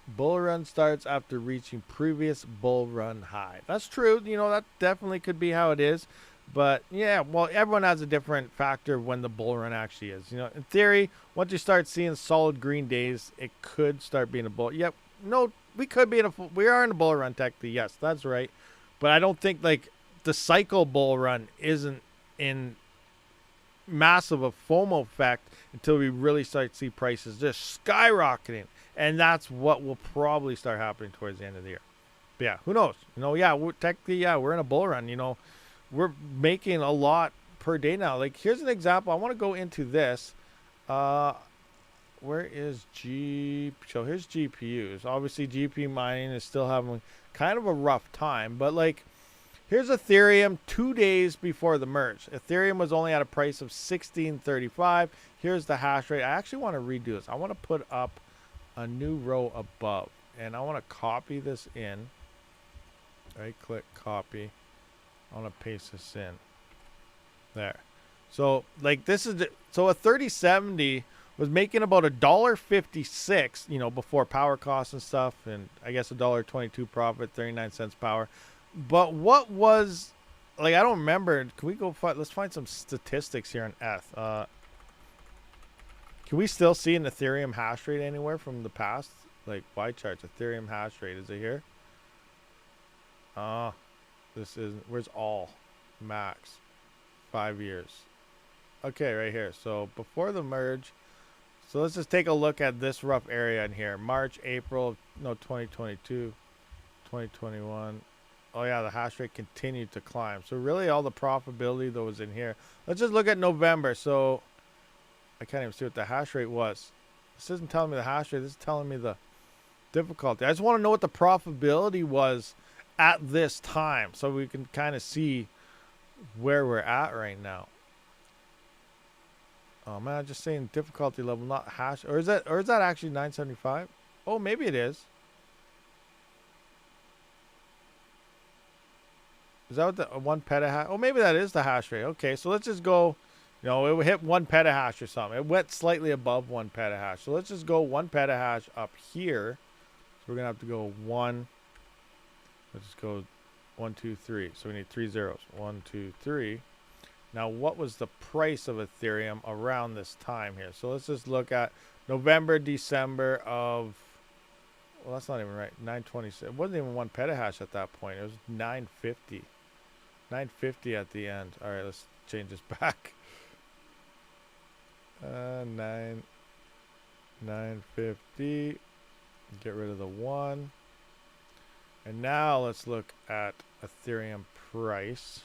Bull run starts after reaching previous bull run high. That's true. You know, that definitely could be how it is. But yeah, well, everyone has a different factor of when the bull run actually is. You know, in theory, once you start seeing solid green days, it could start being a bull. Yep, no, we are in a bull run technically. Yes, that's right. But I don't think like the cycle bull run isn't in massive a FOMO effect until we really start to see prices just skyrocketing, and that's what will probably start happening towards the end of the year. But yeah, who knows? You know, yeah, we're in a bull run. You know. We're making a lot per day now. Like, here's an example. I want to go into this. Where is So here's GPUs. Obviously, GPU mining is still having kind of a rough time. But, like, here's Ethereum 2 days before the merge. Ethereum was only at a price of $16.35. Here's the hash rate. I actually want to redo this. I want to put up a new row above. And I want to copy this in. Right-click, copy. I want to paste this in there. So like this is so a 3070 was making about $1.56, you know, before power costs and stuff, and I guess $1.22 profit, 39 cents power. But what was, like, I don't remember. Can we go let's find some statistics here on ETH. Can we still see an Ethereum hash rate anywhere from the past? Like Y charts, Ethereum hash rate, is it here? This is, where's all? Max. 5 years. Okay, right here. So before the merge, so let's just take a look at this rough area in here. March, April, no, 2022, 2021. Oh yeah, the hash rate continued to climb. So really all the profitability that was in here. Let's just look at November. So I can't even see what the hash rate was. This isn't telling me the hash rate. This is telling me the difficulty. I just want to know what the profitability was at this time, so we can kind of see where we're at right now. Oh man, I'm just saying difficulty level, not hash. Or is that actually 975? Oh, maybe it is. Is that what the 1 petahash? Oh, maybe that is the hash rate. Okay, so let's just go. You know, it would hit 1 petahash or something. It went slightly above 1 petahash. So let's just go 1 petahash up here. So we're gonna have to go 1. Let's just go 1, 2, 3. So we need 3 zeros. 1, 2, 3. Now, what was the price of Ethereum around this time here? So let's just look at November, December of, well, that's not even right. 926. It wasn't even 1 petahash at that point. It was 950. 950 at the end. All right, let's change this back. 950. Get rid of the 1. And now let's look at Ethereum price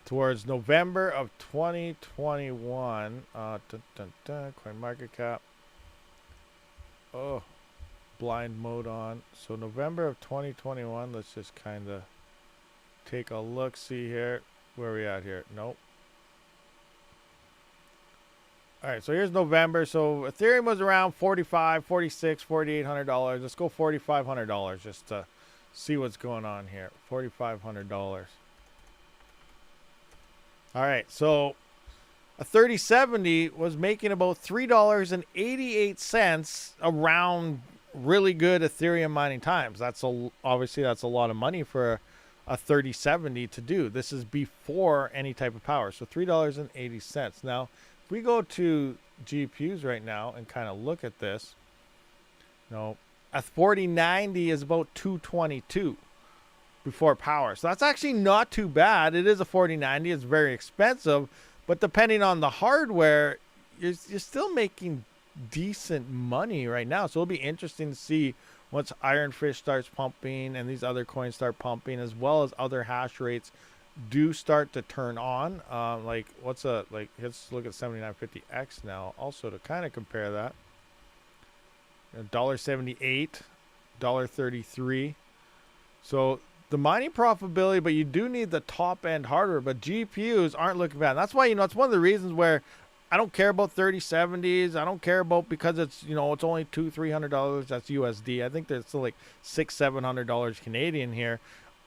towards November of 2021. Coin market cap. Oh, blind mode on. So November of 2021. Let's just kind of take a look. See here. Where are we at here? Nope. All right, so here's November. So Ethereum was around $4,500, $4,600, $4,800. Let's go $4,500 just to see what's going on here. $4,500. All right, so a 3070 was making about $3.88 around really good Ethereum mining times. Obviously that's a lot of money for a 3070 to do. This is before any type of power. So $3.80. Now, if we go to GPUs right now and kind of look at this, a 4090 is about 222 before power. So that's actually not too bad. It is a 4090. It's very expensive, but depending on the hardware, you're still making decent money right now. So it'll be interesting to see once Ironfish starts pumping and these other coins start pumping, as well as other hash rates do start to turn on. Let's look at 7950X now also to kind of compare that. $1.78, $1.33. So the mining profitability, but you do need the top end hardware, but GPUs aren't looking bad. And that's why, it's one of the reasons where I don't care about 3070s. I don't care about, because it's, it's only $200-$300. That's USD. I think there's still like $600-$700 Canadian here.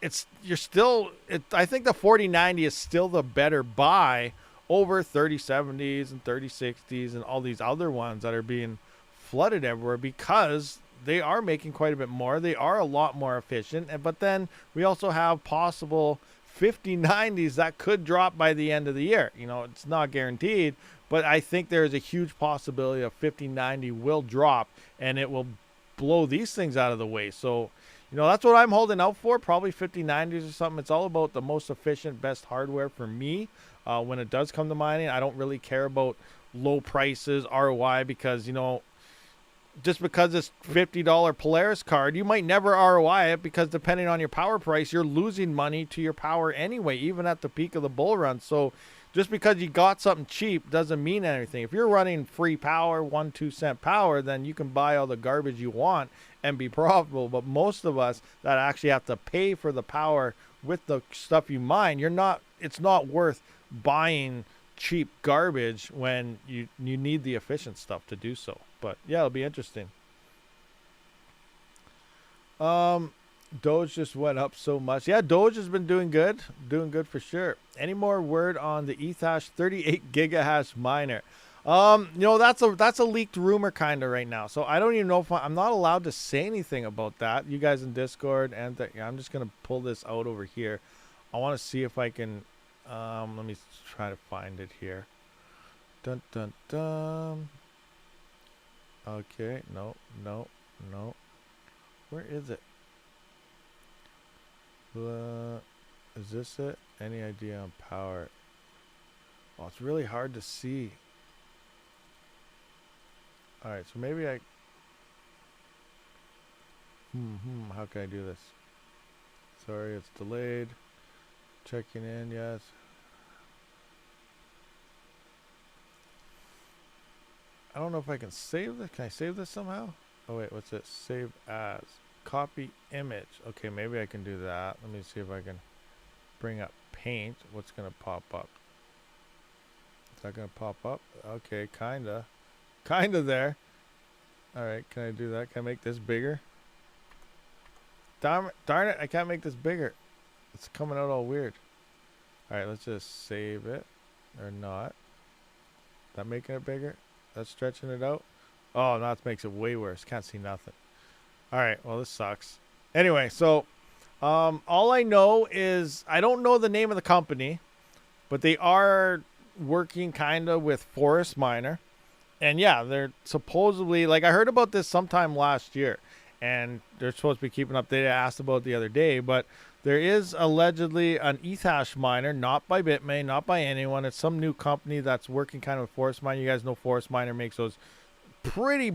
I think the 4090 is still the better buy over 3070s and 3060s and all these other ones that are being flooded everywhere, because they are making quite a bit more. They are a lot more efficient. But then we also have possible 5090s that could drop by the end of the year. It's not guaranteed, but I think there is a huge possibility of 5090 will drop and it will blow these things out of the way. So, that's what I'm holding out for, probably 5090s or something. It's all about the most efficient, best hardware for me when it does come to mining. I don't really care about low prices, ROI, because, just because it's $50 Polaris card, you might never ROI it, because depending on your power price, you're losing money to your power anyway, even at the peak of the bull run. So just because you got something cheap doesn't mean anything. If you're running free power, 1-2 cent power, then you can buy all the garbage you want and be profitable. But most of us that actually have to pay for the power with the stuff you mine, it's not worth buying cheap garbage when you need the efficient stuff to do so. But yeah, it'll be interesting. Doge just went up so much. Yeah, Doge has been doing good for sure. Any more word on the Ethash 38 gigahash miner? That's a leaked rumor kind of right now. So I don't even know if I'm not allowed to say anything about that. You guys in Discord, and I'm just gonna pull this out over here. I want to see if I can. Let me try to find it here. Dun dun dun. Okay, no. Where is it? Is this it? Any idea on power? Oh, it's really hard to see. Alright, so maybe I... how can I do this? Sorry, it's delayed. Checking in, yes. I don't know if I can save this. Can I save this somehow? Oh wait, what's it? Save as. Copy image. Okay, maybe I can do that. Let me see if I can bring up paint. What's going to pop up? Is that going to pop up? Okay, kinda. Kinda there. Alright, can I do that? Can I make this bigger? Darn it, I can't make this bigger. It's coming out all weird. Alright, let's just save it. Or not. That making it bigger? That's stretching it out. Oh, now it makes it way worse. Can't see nothing. Alright, well, this sucks. Anyway, so all I know is I don't know the name of the company, but they are working kind of with Forest Miner. And yeah, they're supposedly, like I heard about this sometime last year, and they're supposed to be keeping updated. I asked about it the other day, but there is allegedly an Ethash miner, not by Bitmain, not by anyone. It's some new company that's working kind of with Forest Miner. You guys know Forest Miner makes those pretty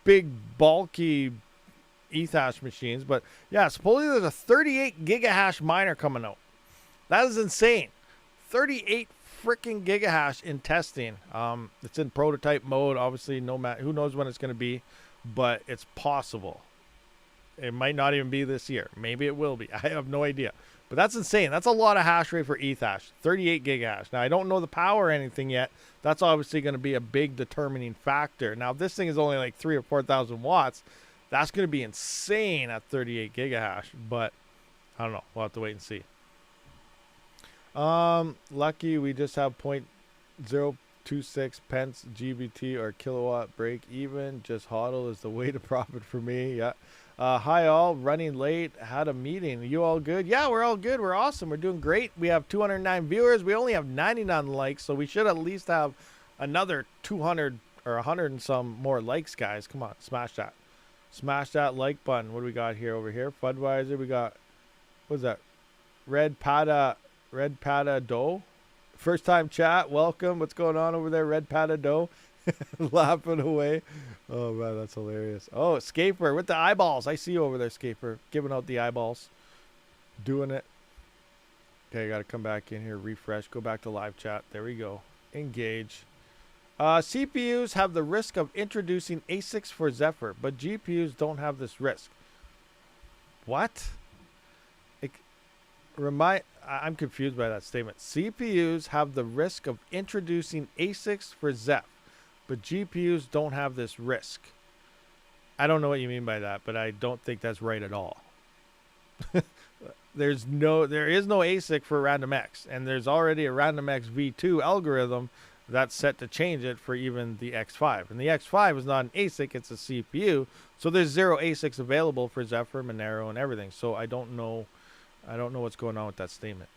big, bulky Ethash machines. But yeah, supposedly there's a 38 gigahash miner coming out. That is insane. 38 freaking gigahash in testing. It's in prototype mode. Obviously, who knows when it's going to be, but it's possible. It might not even be this year. Maybe it will be. I have no idea. But that's insane. That's a lot of hash rate for Ethash. 38 gigahash. Now, I don't know the power or anything yet. That's obviously going to be a big determining factor. Now, if this thing is only like 3,000 or 4,000 watts, that's going to be insane at 38 gigahash. But I don't know. We'll have to wait and see. Lucky we just have 0.026 pence GBT or kilowatt break even. Just HODL is the way to profit for me. Yeah. Hi all, running late, had a meeting. You all good? Yeah, we're all good. We're awesome. We're doing great. We have 209 viewers. We only have 99 likes, so we should at least have another 200 or 100 and some more likes, guys. Come on, smash that. Smash that like button. What do we got here over here? Budweiser, we got, what's that? Red Pada Dough. First time chat, welcome. What's going on over there, Red Pada Dough? Laughing away. Oh man, that's hilarious. Oh, Scaper with the eyeballs. I see you over there, Scaper, giving out the eyeballs. Doing it. Okay, I gotta come back in here, refresh, go back to live chat. There we go. Engage. CPUs have the risk of introducing ASICs for Zephyr, but GPUs don't have this risk. What? I'm confused by that statement. CPUs have the risk of introducing ASICs for Zephyr, but GPUs don't have this risk. I don't know what you mean by that, but I don't think that's right at all. There is no ASIC for RandomX, and there's already a RandomX V2 algorithm that's set to change it for even the X5. And the X5 is not an ASIC, it's a CPU. So there's zero ASICs available for Zephyr, Monero, and everything. So I don't know what's going on with that statement.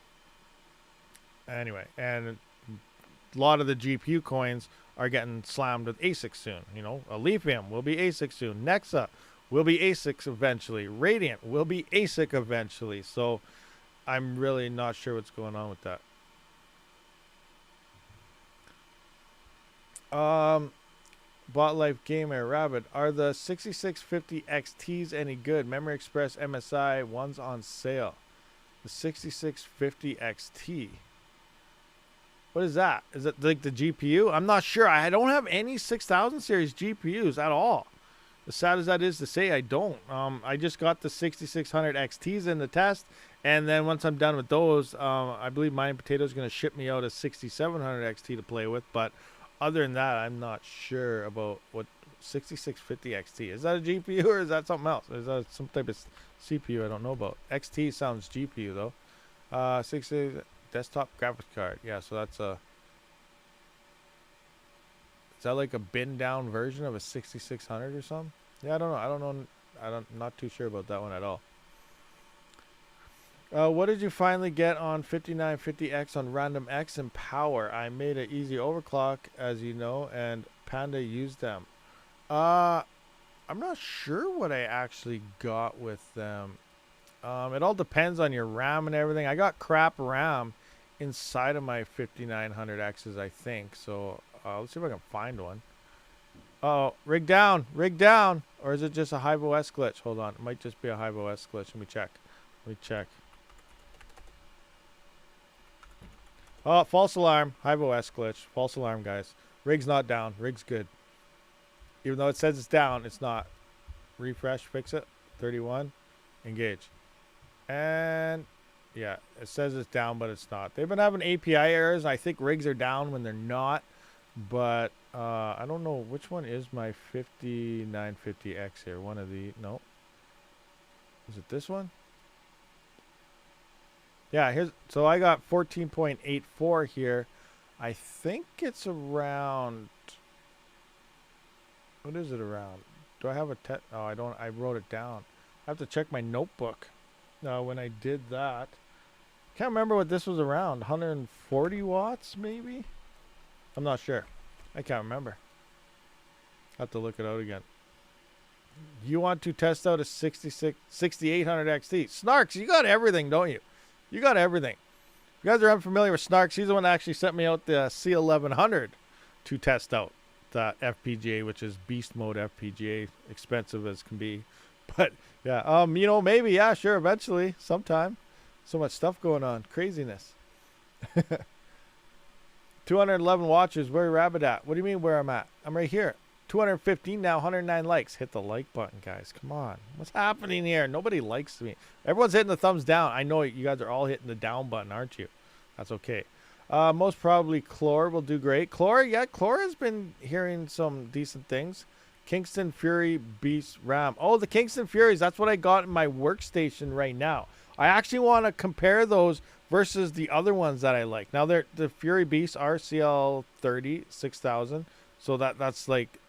Anyway, and a lot of the GPU coins are getting slammed with ASICs soon. You know, Lithium will be ASIC soon. Nexa will be ASICs eventually. Radiant will be ASIC eventually. So I'm really not sure what's going on with that. Bot Life Gamer Rabid, are the 6650 XTs any good? Memory Express MSI one's on sale. The 6650 XT. What is that? Is it like the GPU? I'm not sure. I don't have any 6000 series GPUs at all. As sad as that is to say, I don't. I just got the 6600 XTs in the test, and then once I'm done with those, I believe Mining Potato is going to ship me out a 6700 XT to play with. But other than that, I'm not sure about what 6650 XT. Is that a GPU or is that something else? Is that some type of CPU I don't know about? XT sounds GPU though. 60 desktop graphics card. Yeah, so that's a... Is that like a bin down version of a 6600 or something? Yeah, I don't know. I'm not too sure about that one at all. What did you finally get on 5950X on RandomX and Power? I made an easy overclock, as you know, and Panda used them. I'm not sure what I actually got with them. It all depends on your RAM and everything. I got crap RAM inside of my 5900Xs, I think. So let's see if I can find one. Oh, rig down. Or is it just a Hive OS glitch? Hold on. It might just be a Hive OS glitch. Let me check. Oh, false alarm. Hive OS glitch. False alarm, guys. Rig's not down. Rig's good. Even though it says it's down, it's not. Refresh, fix it. 31. Engage. And yeah, it says it's down, but it's not. They've been having API errors. I think rigs are down when they're not. But I don't know which one is my 5950X here. One of the... No. Is it this one? Yeah, here's... So I got 14.84 here. I think it's around... What is it around? Do I have a... Oh, I don't... I wrote it down. I have to check my notebook. When I did that. Can't remember what this was around. 140 watts, maybe? I'm not sure. I can't remember. Have to look it out again. You want to test out a 6800 XT? Snarks, you got everything, don't you? You got everything. If you guys are unfamiliar with Snarks, he's the one that actually sent me out the C1100 to test out the FPGA, which is beast mode FPGA, expensive as can be. But yeah, you know, maybe, yeah, sure, eventually, sometime. So much stuff going on, craziness. 211 watchers. Where Rabid at? What do you mean where I'm at? I'm right here. 215 now, 109 likes. Hit the like button, guys. Come on. What's happening here? Nobody likes me. Everyone's hitting the thumbs down. I know you guys are all hitting the down button, aren't you? That's okay. Most probably Chlor will do great. Chlor, yeah, Chlor has been hearing some decent things. Kingston Fury Beast RAM. Oh, the Kingston Furies. That's what I got in my workstation right now. I actually want to compare those versus the other ones that I like. Now, the Fury Beasts are CL30 6000, so that's like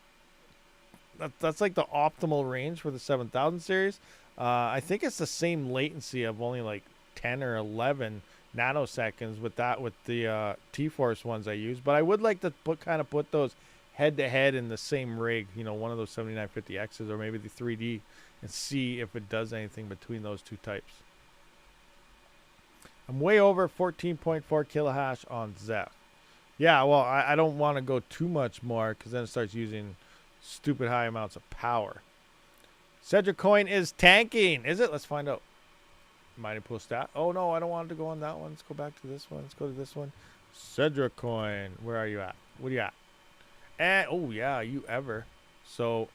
the optimal range for the 7000 series. I think it's the same latency of only like 10 or 11 nanoseconds with the T-Force ones I use. But I would like to put those head to head in the same rig, you know, one of those 7950Xs or maybe the 3D, and see if it does anything between those two types. I'm way over 14.4 kilohash on Zeph. Yeah, well, I don't want to go too much more because then it starts using stupid high amounts of power. Cedric coin is tanking. Is it? Let's find out. Mining pool stat. Oh, no, I don't want to go on that one. Let's go back to this one. Let's go to this one. Cedric coin. Where are you at? What are you at? And, oh, yeah, you ever. So,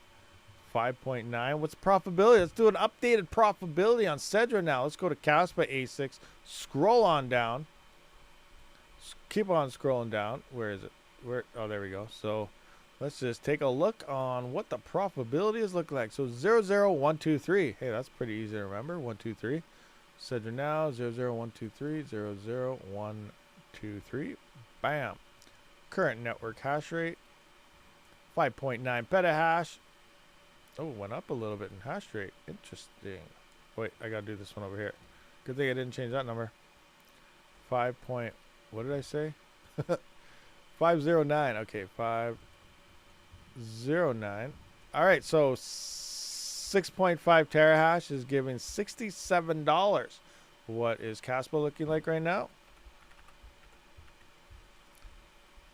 5.9. What's profitability? Let's do an updated profitability on Cedra now. Let's go to Kaspa ASICs. Scroll on down. Keep on scrolling down. Where is it? Oh, there we go. So, let's just take a look on what the profitabilities look like. So 00123. Hey, that's pretty easy to remember. 123. Cedra now 00123 00123. Bam. Current network hash rate 5.9 petahash. Oh, it went up a little bit in hash rate. Interesting. Wait, I gotta do this one over here. Good thing I didn't change that number. 5. What did I say? 509. Okay, 509. All right, so 6.5 terahash is giving $67. What is Kaspa looking like right now?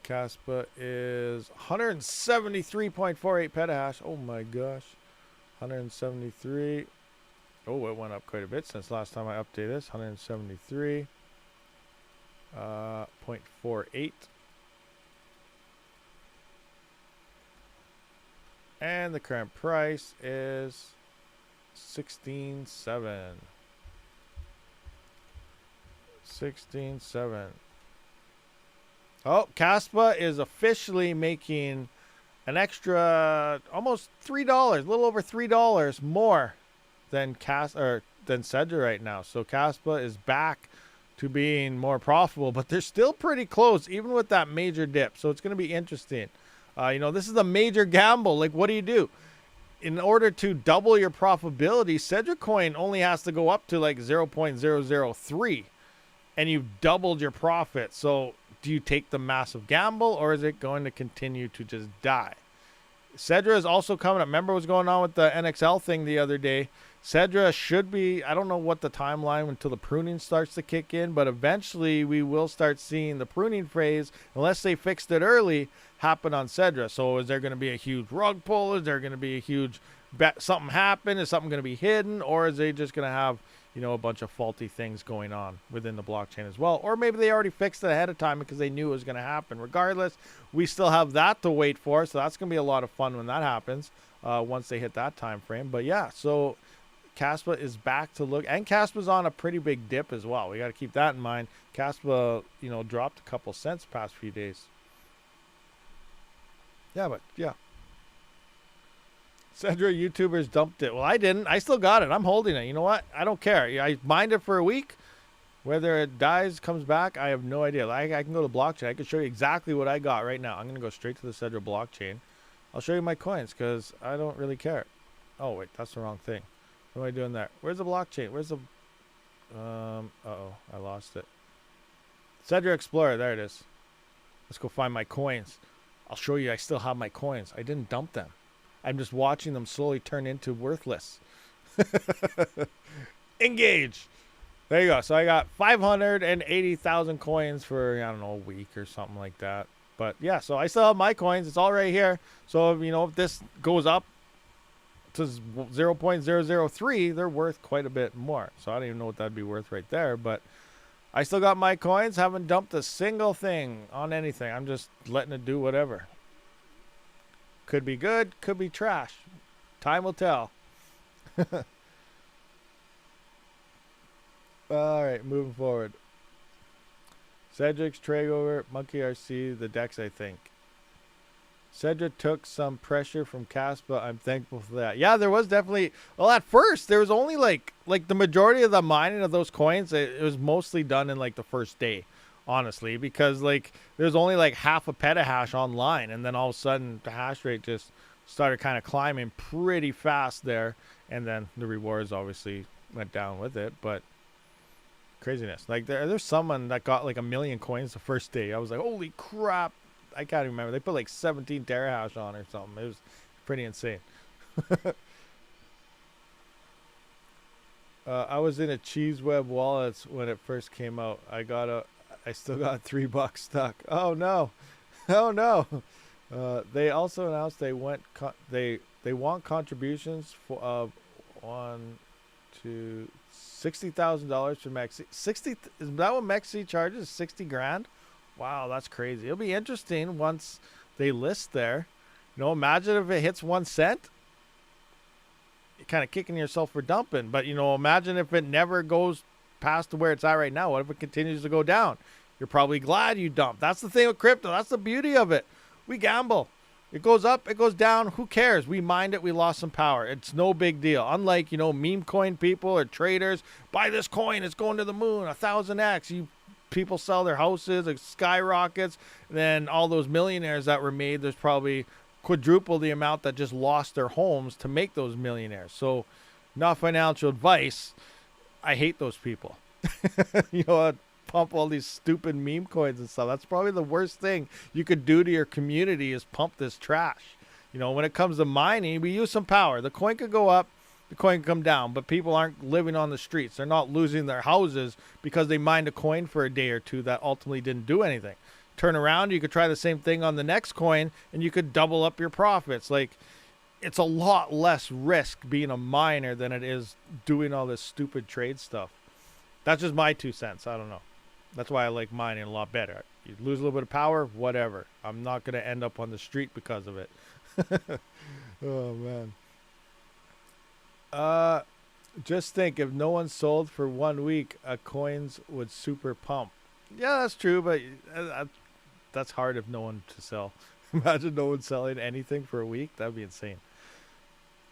Kaspa is 173.48 petahash. Oh my gosh. 173. Oh, it went up quite a bit since last time I updated this. 173.48. And the current price is 16.7. 16.7. Oh, Kaspa is officially making an extra almost $3, a little over $3 more than Cedra right now. So Kaspa is back to being more profitable, but they're still pretty close, even with that major dip. So it's going to be interesting. You know, this is a major gamble. Like, what do? In order to double your profitability, Cedra coin only has to go up to like 0.003, and you've doubled your profit. So do you take the massive gamble, or is it going to continue to just die? Cedra is also coming up. Remember what's going on with the NXL thing the other day? Cedra should be, I don't know what the timeline until the pruning starts to kick in, but eventually we will start seeing the pruning phase, unless they fixed it early, happen on Cedra. So is there going to be a huge rug pull? Is there going to be a huge something happen? Is something going to be hidden? Or is they just going to have, you know, a bunch of faulty things going on within the blockchain as well? Or maybe they already fixed it ahead of time because they knew it was going to happen. Regardless, we still have that to wait for. So that's going to be a lot of fun when that happens, once they hit that time frame. But yeah, so Kaspa is back to look, and Kaspa's on a pretty big dip as well. We got to keep that in mind. Kaspa, you know, dropped a couple cents past few days. Yeah, but yeah. Cedra YouTubers dumped it. Well, I didn't. I still got it. I'm holding it. You know what? I don't care. I mined it for a week. Whether it dies, comes back, I have no idea. I can go to blockchain. I can show you exactly what I got right now. I'm going to go straight to the Cedra blockchain. I'll show you my coins because I don't really care. Oh, wait. That's the wrong thing. What am I doing there? Where's the blockchain? Where's the... uh-oh. I lost it. Cedra Explorer. There it is. Let's go find my coins. I'll show you I still have my coins. I didn't dump them. I'm just watching them slowly turn into worthless. Engage. There you go. So I got 580,000 coins for, I don't know, a week or something like that. But yeah, so I still have my coins. It's all right here. So, you know, if this goes up to 0.003, they're worth quite a bit more. So I don't even know what that'd be worth right there. But I still got my coins. Haven't dumped a single thing on anything. I'm just letting it do whatever. Could be good, could be trash. Time will tell. All right, moving forward. Cedric's, Tragover, Monkey RC, the decks, I think. Cedric took some pressure from Kaspa. I'm thankful for that. Yeah, there was definitely. Well, at first there was only like the majority of the mining of those coins. It was mostly done in like the first day, honestly, because like there's only like half a petahash online, and then all of a sudden the hash rate just started kind of climbing pretty fast there, and then the rewards obviously went down with it. But craziness. Like there's someone that got like 1 million coins the first day. I was like, holy crap. I can't even remember. They put like 17 terahash on or something. It was pretty insane. I was in a cheese web wallets when it first came out. I still got $3 stuck. Oh no. Oh no. They also announced they want contributions for to $60,000 for Mexi. 60 is that what Mexi charges? 60 grand? Wow, that's crazy. It'll be interesting once they list there. You know, imagine if it hits 1 cent. You're kind of kicking yourself for dumping. But, you know, imagine if it never goes past to where it's at right now. What if it continues to go down? You're probably glad you dumped. That's the thing with crypto. That's the beauty of it. We gamble. It goes up, it goes down. Who cares? We mined it. We lost some power. It's no big deal. Unlike, you know, meme coin people or traders. Buy this coin. It's going to the moon. 1,000x. You people sell their houses, it skyrockets. Then all those millionaires that were made, there's probably quadruple the amount that just lost their homes to make those millionaires. So, not financial advice. I hate those people. You know, pump all these stupid meme coins and stuff. That's probably the worst thing you could do to your community is pump this trash. You know, when it comes to mining, we use some power. The coin could go up, the coin can come down, but people aren't living on the streets. They're not losing their houses because they mined a coin for a day or two that ultimately didn't do anything. Turn around, you could try the same thing on the next coin, and you could double up your profits. Like, it's a lot less risk being a miner than it is doing all this stupid trade stuff. That's just my 2 cents. I don't know. That's why I like mining a lot better. You lose a little bit of power, whatever. I'm not going to end up on the street because of it. Oh, man. Just think, if no one sold for 1 week, coins would super pump. Yeah, that's true, but that's hard if no one to sell. Imagine no one selling anything for a week. That'd be insane.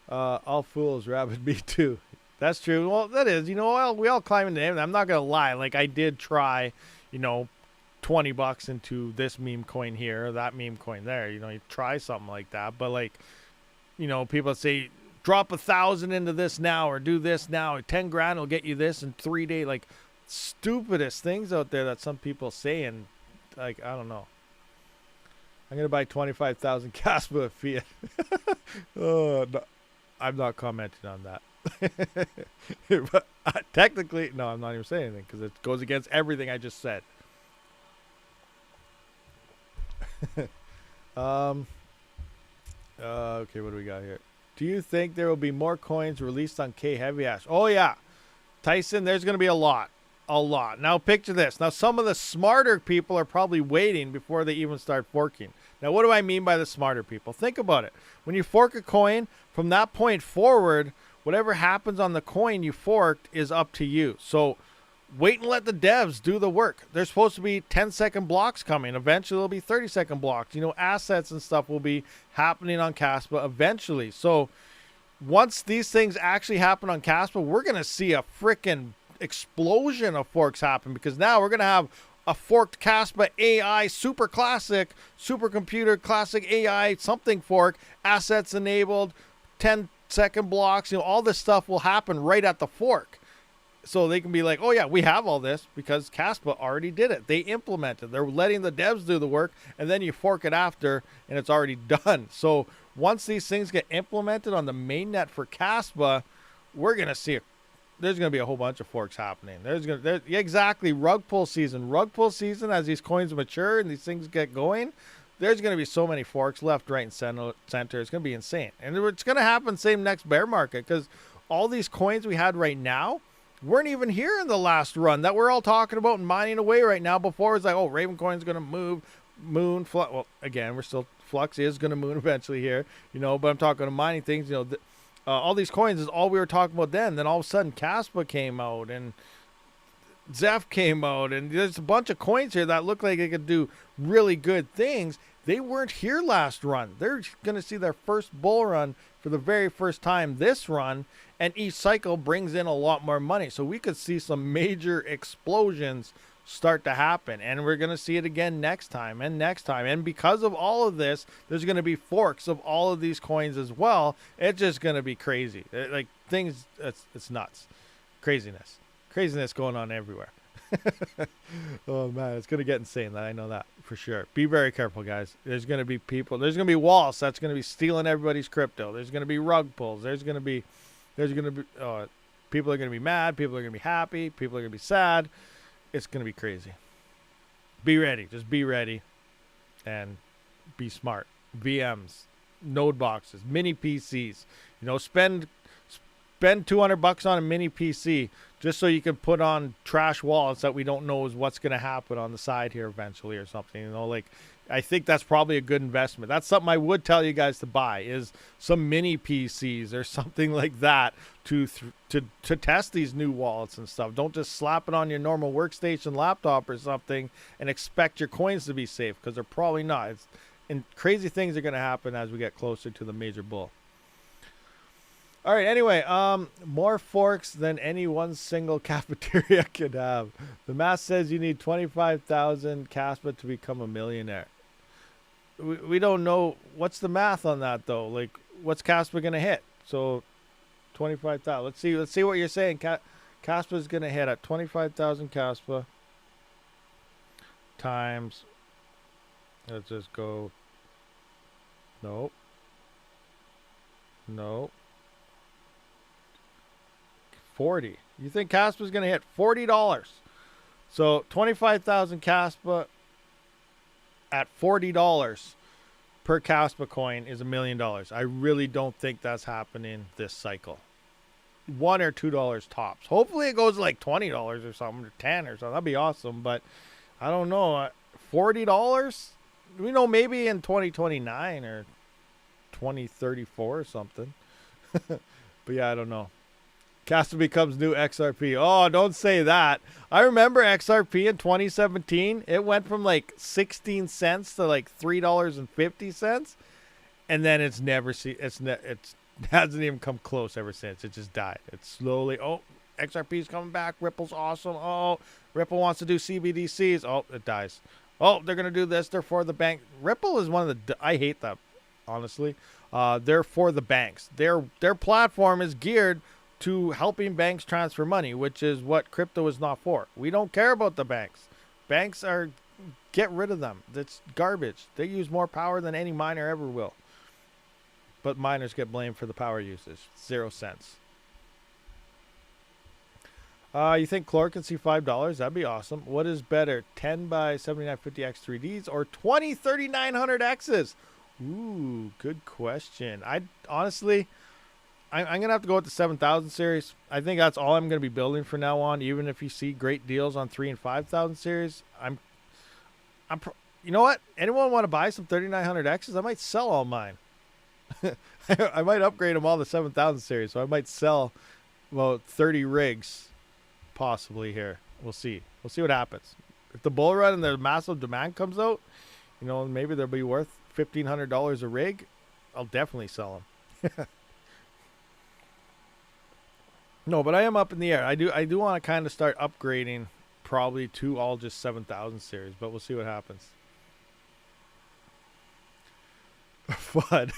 All fools, Rabid, me too. That's true. Well, that is, you know, well, we all climb into it. I'm not going to lie. Like, I did try, you know, $20 into this meme coin here, or that meme coin there. You know, you try something like that. But, like, you know, people say, drop 1,000 into this now, or do this now. 10 grand will get you this in 3 days. Like, stupidest things out there that some people say. And, like, I don't know. I'm going to buy 25,000 Kaspa fiat. Oh, no, I'm not commenting on that. But technically, no, I'm not even saying anything because it goes against everything I just said. Okay, what do we got here? Do you think there will be more coins released on K Heavy Ash? Oh yeah, Tyson, there's going to be a lot. Now picture this. Now some of the smarter people are probably waiting before they even start forking. Now what do I mean by the smarter people? Think about it. When you fork a coin, from that point forward, whatever happens on the coin you forked is up to you. So wait and let the devs do the work. There's supposed to be 10-second blocks coming. Eventually there'll be 30-second blocks. You know, assets and stuff will be happening on Kaspa eventually. So once these things actually happen on Kaspa, we're going to see a freaking explosion of forks happen, because now we're going to have a forked Kaspa AI super classic, supercomputer classic AI something fork, assets enabled, 10-second blocks, you know, all this stuff will happen right at the fork. So they can be like, oh yeah, we have all this because Kaspa already did it. They implemented. They're letting the devs do the work, and then you fork it after, and it's already done. So once these things get implemented on the mainnet for Kaspa, we're gonna see there's gonna be a whole bunch of forks happening. Exactly, rug pull season. As these coins mature and these things get going, there's going to be so many forks left, right, and center. It's going to be insane. And it's going to happen same next bear market, because all these coins we had right now weren't even here in the last run that we're all talking about and mining away right now. Before it's like, oh, Ravencoin's going to move, moon, Flux. Well, again, we're still, Flux is going to moon eventually here, you know, but I'm talking to mining things, you know, all these coins is all we were talking about then. Then all of a sudden Kaspa came out and Zeph came out, and there's a bunch of coins here that look like they could do really good things. they weren't here last run. They're going to see their first bull run for the very first time this run, and each cycle brings in a lot more money. So we could see some major explosions start to happen, and we're going to see it again next time and next time. And because of all of this, there's going to be forks of all of these coins as well. It's just going to be crazy. Like things, it's nuts. Craziness going on everywhere. Oh man, it's going to get insane. I know that for sure. Be very careful, guys. There's going to be people, there's going to be walls that's going to be stealing everybody's crypto. There's going to be rug pulls. There's going to be people are going to be mad, people are going to be happy, people are going to be sad. It's going to be crazy. Be ready. Just be ready and be smart. VMs, node boxes, mini PCs. You know, spend $200 on a mini PC just so you can put on trash wallets that we don't know is what's going to happen on the side here eventually or something. You know, like I think that's probably a good investment. That's something I would tell you guys to buy, is some mini PCs or something like that to test these new wallets and stuff. Don't just slap it on your normal workstation laptop or something and expect your coins to be safe, because they're probably not. And crazy things are going to happen as we get closer to the major bull. All right, anyway, more forks than any one single cafeteria could have. The math says you need 25,000 Kaspa to become a millionaire. We don't know. What's the math on that, though? Like, what's Kaspa going to hit? So, 25,000. Let's see what you're saying. Kaspa is going to hit at 25,000 Kaspa times, let's just go, nope. 40. You think Kaspa is going to hit $40? So 25,000 Kaspa at $40 per Kaspa coin is $1 million. I really don't think that's happening this cycle. $1 or $2 tops. Hopefully it goes like $20 or something, or 10 or something. That'd be awesome. But I don't know. $40? We know maybe in 2029 or 2034 or something. But yeah, I don't know. Kaspa becomes new XRP. Oh, don't say that. I remember XRP in 2017. It went from like 16 cents to like $3.50, and then it's hasn't even come close ever since. It just died. It's slowly. Oh, XRP's coming back. Ripple's awesome. Oh, Ripple wants to do CBDCs. Oh, it dies. Oh, they're gonna do this. They're for the bank. Ripple is one of the. I hate that, honestly. They're for the banks. Their platform is geared to helping banks transfer money, which is what crypto is not for. We don't care about the banks. Banks get rid of them. That's garbage. They use more power than any miner ever will. But miners get blamed for the power usage. 0 cents. You think Chlor can see $5? That'd be awesome. What is better, 10 by 7950 X3Ds or 20 3900Xs? Ooh, good question. Honestly, I'm going to have to go with the 7000 series. I think that's all I'm going to be building from now on, even if you see great deals on 3 and 5000 series. You know what? Anyone want to buy some 3900Xs? I might sell all mine. I might upgrade them all to 7000 series, so I might sell about 30 rigs possibly here. We'll see. We'll see what happens. If the bull run and the massive demand comes out, you know, maybe they'll be worth $1,500 a rig. I'll definitely sell them. No, but I am up in the air. I do want to kind of start upgrading probably to all just 7000 series, but we'll see what happens. Fun.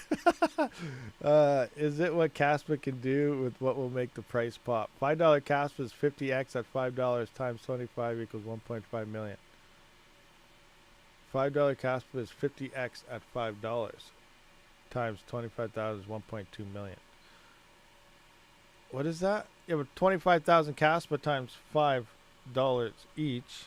Is it what Kaspa can do with what will make the price pop? $5 Kaspa is 50x at $5 times 25 equals 1.5 million. $5 Kaspa is 50x at $5 times 25,000 is 1.2 million. What is that? Yeah, but 25,000 Kaspa times $5 each.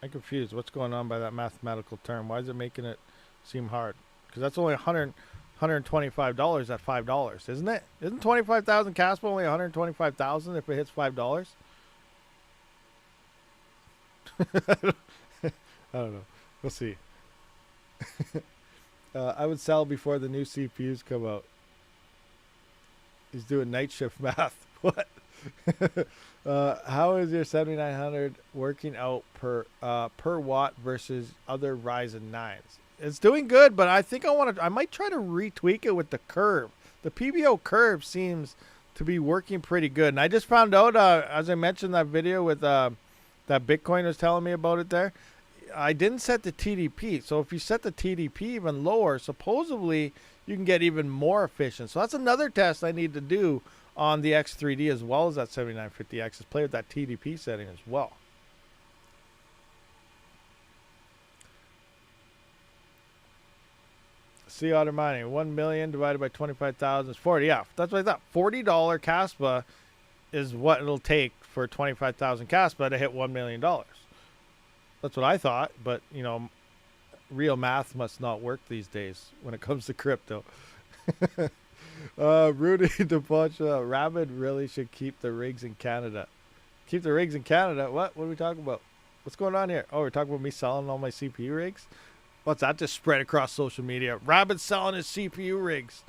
I'm confused. What's going on by that mathematical term? Why is it making it seem hard? Because that's only $125 at $5, isn't it? Isn't 25,000 Kaspa only 125,000 if it hits $5? I don't know. We'll see. I would sell before the new CPUs come out. He's doing night shift math. What? How is your 7900 working out per watt versus other Ryzen 9s? It's doing good, but I think I might try to retweak it with the curve. The PBO curve seems to be working pretty good. And I just found out, as I mentioned that video with that Bitcoin was telling me about it there, I didn't set the TDP. So if you set the TDP even lower, supposedly you can get even more efficient. So that's another test I need to do on the X3D as well as that 7950X, is play with that TDP setting as well. Sea Otter Mining, 1 million divided by 25,000 is 40. Yeah, that's what I thought. $40 Kaspa is what it'll take for 25,000 Kaspa to hit $1 million. That's what I thought, but, you know, real math must not work these days when it comes to crypto. Rudy DePoncha, Rabid really should keep the rigs in Canada. Keep the rigs in Canada? What are we talking about? What's going on here? Oh, we're talking about me selling all my CPU rigs? What's that just spread across social media? Rabid selling his CPU rigs.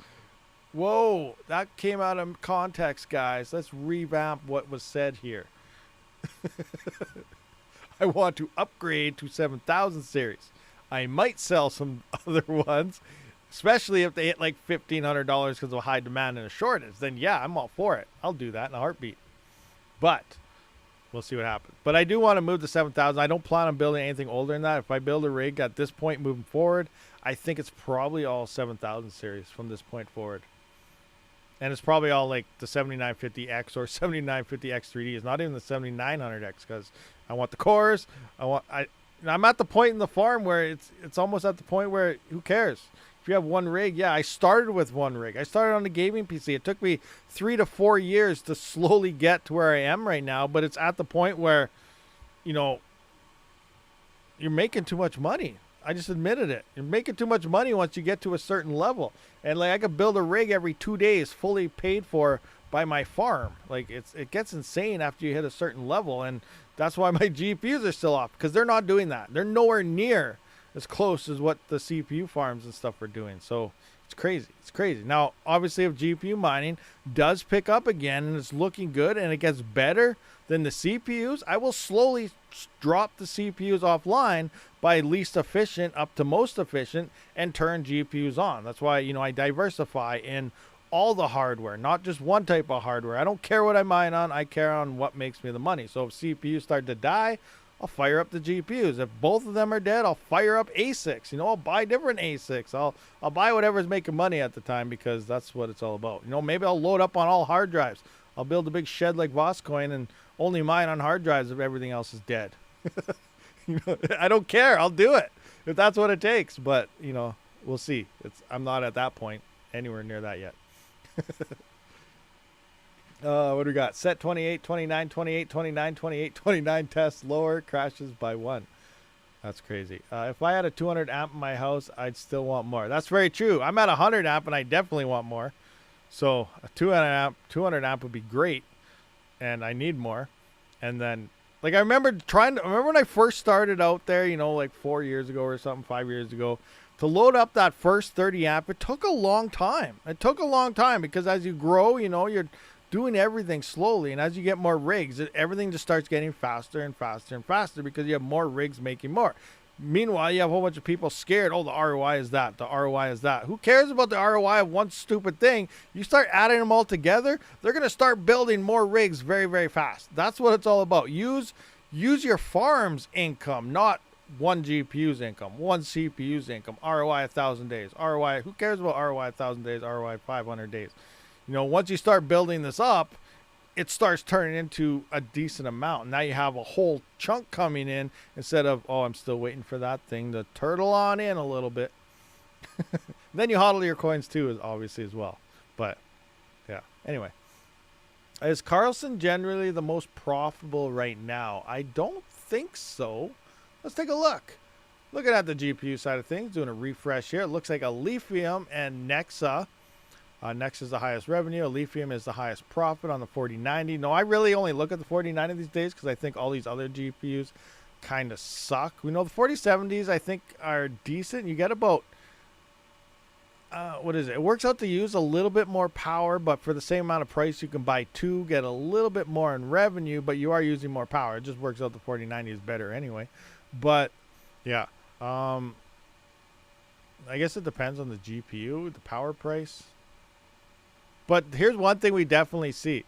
Whoa, that came out of context, guys. Let's revamp what was said here. I want to upgrade to 7000 series. I might sell some other ones, especially if they hit like $1,500 because of high demand and a shortage. Then yeah, I'm all for it. I'll do that in a heartbeat. But we'll see what happens. But I do want to move to 7000. I don't plan on building anything older than that. If I build a rig at this point moving forward, I think it's probably all 7000 series from this point forward. And it's probably all like the 7950X or 7950X3D. It's not even the 7900X because I want the cores. I'm at the point in the farm where it's almost at the point where who cares? If you have one rig, yeah, I started with one rig. I started on the gaming PC. It took me 3 to 4 years to slowly get to where I am right now, but it's at the point where, you know, you're making too much money. I just admitted it. You're making too much money once you get to a certain level. And like I could build a rig every 2 days fully paid for by my farm. Like it gets insane after you hit a certain level, and that's why my GPUs are still off, because they're not doing that. They're nowhere near as close as what the CPU farms and stuff are doing. So it's crazy. It's crazy. Now, obviously, if GPU mining does pick up again and it's looking good and it gets better than the CPUs, I will slowly drop the CPUs offline by least efficient up to most efficient and turn GPUs on. That's why, you know, I diversify in all the hardware, not just one type of hardware. I don't care what I mine on. I care on what makes me the money. So if CPUs start to die, I'll fire up the GPUs. If both of them are dead, I'll fire up ASICs. You know, I'll buy different ASICs. I'll buy whatever's making money at the time, because that's what it's all about. You know, maybe I'll load up on all hard drives. I'll build a big shed like Voscoin and only mine on hard drives if everything else is dead. You know, I don't care. I'll do it if that's what it takes. But, you know, we'll see. I'm not at that point anywhere near that yet. What do we got? Set 28, 29, 28, 29, 28, 29 tests lower, crashes by 1. That's crazy. If I had a 200 amp in my house, I'd still want more. That's very true. I'm at 100 amp and I definitely want more. So a 200 amp would be great, and I need more. And then, like, I remember when I first started out there, you know, like 4 years ago or something, 5 years ago, to load up that first 30 amp, it took a long time. It took a long time because as you grow, you know, you're doing everything slowly. And as you get more rigs, everything just starts getting faster and faster and faster because you have more rigs making more. Meanwhile, you have a whole bunch of people scared. Oh, the ROI is that. The ROI is that. Who cares about the ROI of one stupid thing? You start adding them all together, they're going to start building more rigs very, very fast. That's what it's all about. Use your farm's income, not one GPU's income, one CPU's income. ROI 1,000 days. ROI, who cares about ROI 1,000 days, ROI 500 days? You know, once you start building this up, it starts turning into a decent amount. Now you have a whole chunk coming in instead of, oh, I'm still waiting for that thing to turtle on in a little bit. Then you HODL your coins too, obviously, as well. But, yeah. Anyway. Is Carlson generally the most profitable right now? I don't think so. Let's take a look. Looking at the GPU side of things, doing a refresh here. It looks like Alephium and Nexa. Nexa is the highest revenue. Alephium is the highest profit on the 4090. No, I really only look at the 4090 these days because I think all these other GPUs kind of suck. We know the 4070s, I think, are decent. You get about what is it? It works out to use a little bit more power, but for the same amount of price, you can buy two, get a little bit more in revenue, but you are using more power. It just works out the 4090 is better anyway. But yeah, I guess it depends on the GPU, the power price. But here's one thing we definitely see.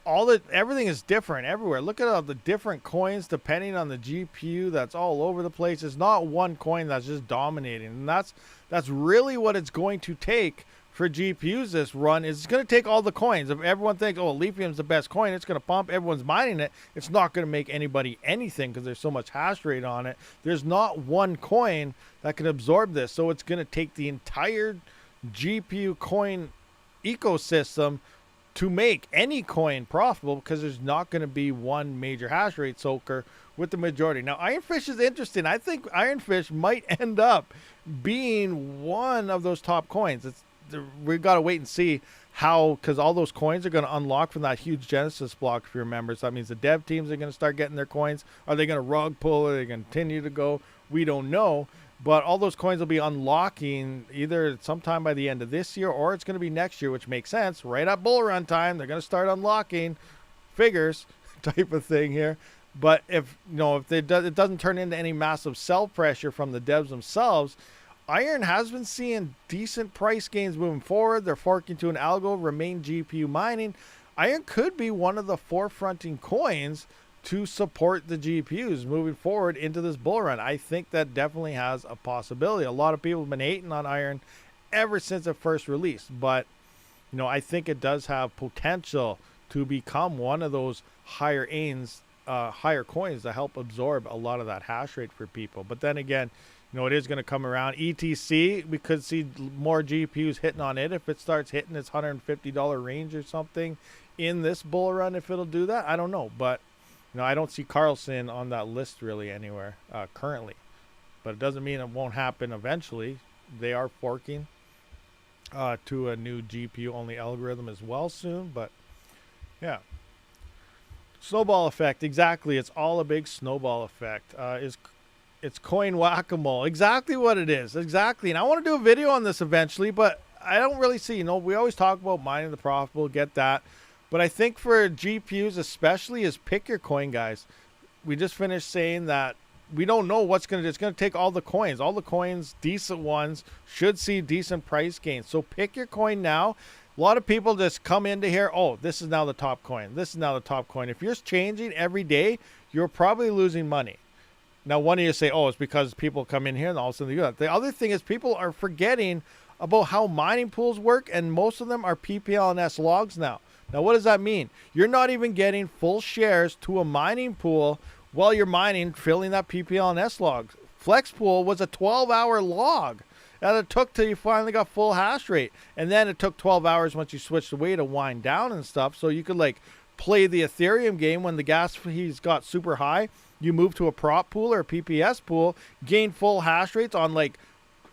Everything is different everywhere. Look at all the different coins depending on the GPU. That's all over the place. It's not one coin that's just dominating, and that's really what it's going to take for GPUs this run. Is it's going to take all the coins. If everyone thinks, oh, lithium's the best coin, it's going to pump. Everyone's mining it. It's not going to make anybody anything because there's so much hash rate on it. There's not one coin that can absorb this, so it's going to take the entire GPU coin ecosystem to make any coin profitable, because there's not going to be one major hash rate soaker with the majority. Now, Ironfish is interesting. I think Ironfish might end up being one of those top coins. We've got to wait and see how, because all those coins are going to unlock from that huge Genesis block, if you remember. So that means the dev teams are going to start getting their coins. Are they going to rug pull? Are they going to continue to go? We don't know. But all those coins will be unlocking either sometime by the end of this year, or it's going to be next year, which makes sense. Right at bull run time, they're going to start unlocking figures type of thing here. But if it doesn't turn into any massive sell pressure from the devs themselves, Iron has been seeing decent price gains moving forward. They're forking to an algo, remain GPU mining. Iron could be one of the forefronting coins to support the GPUs moving forward into this bull run. I think that definitely has a possibility. A lot of people have been hating on Iron ever since it first released, but I think it does have potential to become one of those higher coins to help absorb a lot of that hash rate for people. But then again, it is going to come around. ETC, we could see more GPUs hitting on it if it starts hitting its $150 range or something in this bull run. If it'll do that, I don't know, but I don't see Carlson on that list really anywhere currently. But it doesn't mean it won't happen eventually. They are forking to a new GPU-only algorithm as well soon. But, yeah. Snowball effect, exactly. It's all a big snowball effect. It's coin whack-a-mole. Exactly what it is. Exactly. And I want to do a video on this eventually, but I don't really see. We always talk about mining the profitable, get that. But I think for GPUs especially is pick your coin, guys. We just finished saying that we don't know what's going to do. It's going to take all the coins. All the coins, decent ones, should see decent price gains. So pick your coin now. A lot of people just come into here, oh, this is now the top coin. This is now the top coin. If you're changing every day, you're probably losing money. Now, one of you say, oh, it's because people come in here and all of a sudden they do that. The other thing is people are forgetting about how mining pools work, and most of them are PPLNS logs now. Now, what does that mean? You're not even getting full shares to a mining pool while you're mining, filling that PPLNS log. Flex pool was a 12-hour log that it took till you finally got full hash rate. And then it took 12 hours once you switched away to wind down and stuff. So you could play the Ethereum game when the gas fees got super high. You move to a prop pool or a PPS pool, gain full hash rates on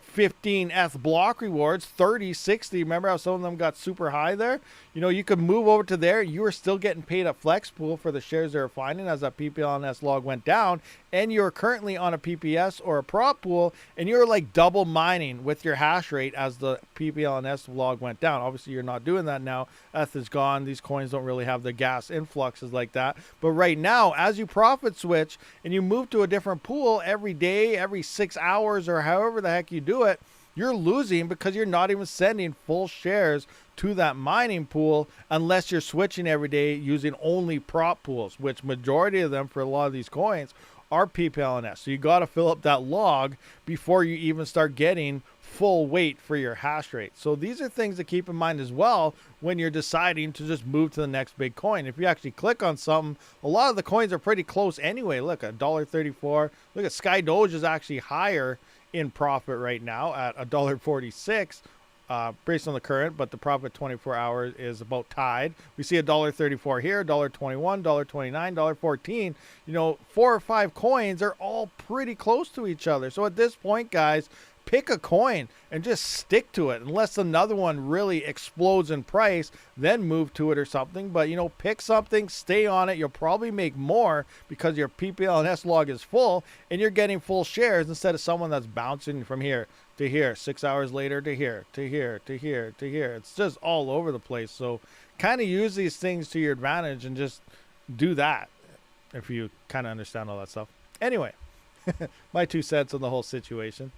15 ETH block rewards, 30, 60. Remember how some of them got super high there? You could move over to there. You were still getting paid at Flex Pool for the shares they were finding as that PPLNS log went down. And you're currently on a PPS or a prop pool, and you're double mining with your hash rate as the PPLNS log went down. Obviously, you're not doing that now. ETH is gone. These coins don't really have the gas influxes like that. But right now, as you profit switch and you move to a different pool every day, every 6 hours, or however the heck you do it, you're losing because you're not even sending full shares to that mining pool unless you're switching every day using only prop pools, which majority of them for a lot of these coins are PPLNS. So you got to fill up that log before you even start getting full weight for your hash rate. So these are things to keep in mind as well when you're deciding to just move to the next big coin. If you actually click on something, a lot of the coins are pretty close anyway. Look, $1.34. Look at Sky Doge is actually higher in profit right now at $1.46 based on the current, but the profit 24 hours is about tied. We see $1.34 here, $1.21, $1.29, $1.14. 4 or 5 coins are all pretty close to each other. So at this point, guys, pick a coin and just stick to it unless another one really explodes in price, then move to it or something. But, you know, pick something, stay on it. You'll probably make more because your PPL&S log is full and you're getting full shares instead of someone that's bouncing from here to here, 6 hours later to here, to here, to here, to here. It's just all over the place. So kind of use these things to your advantage and just do that if you kind of understand all that stuff. Anyway, my 2 cents on the whole situation.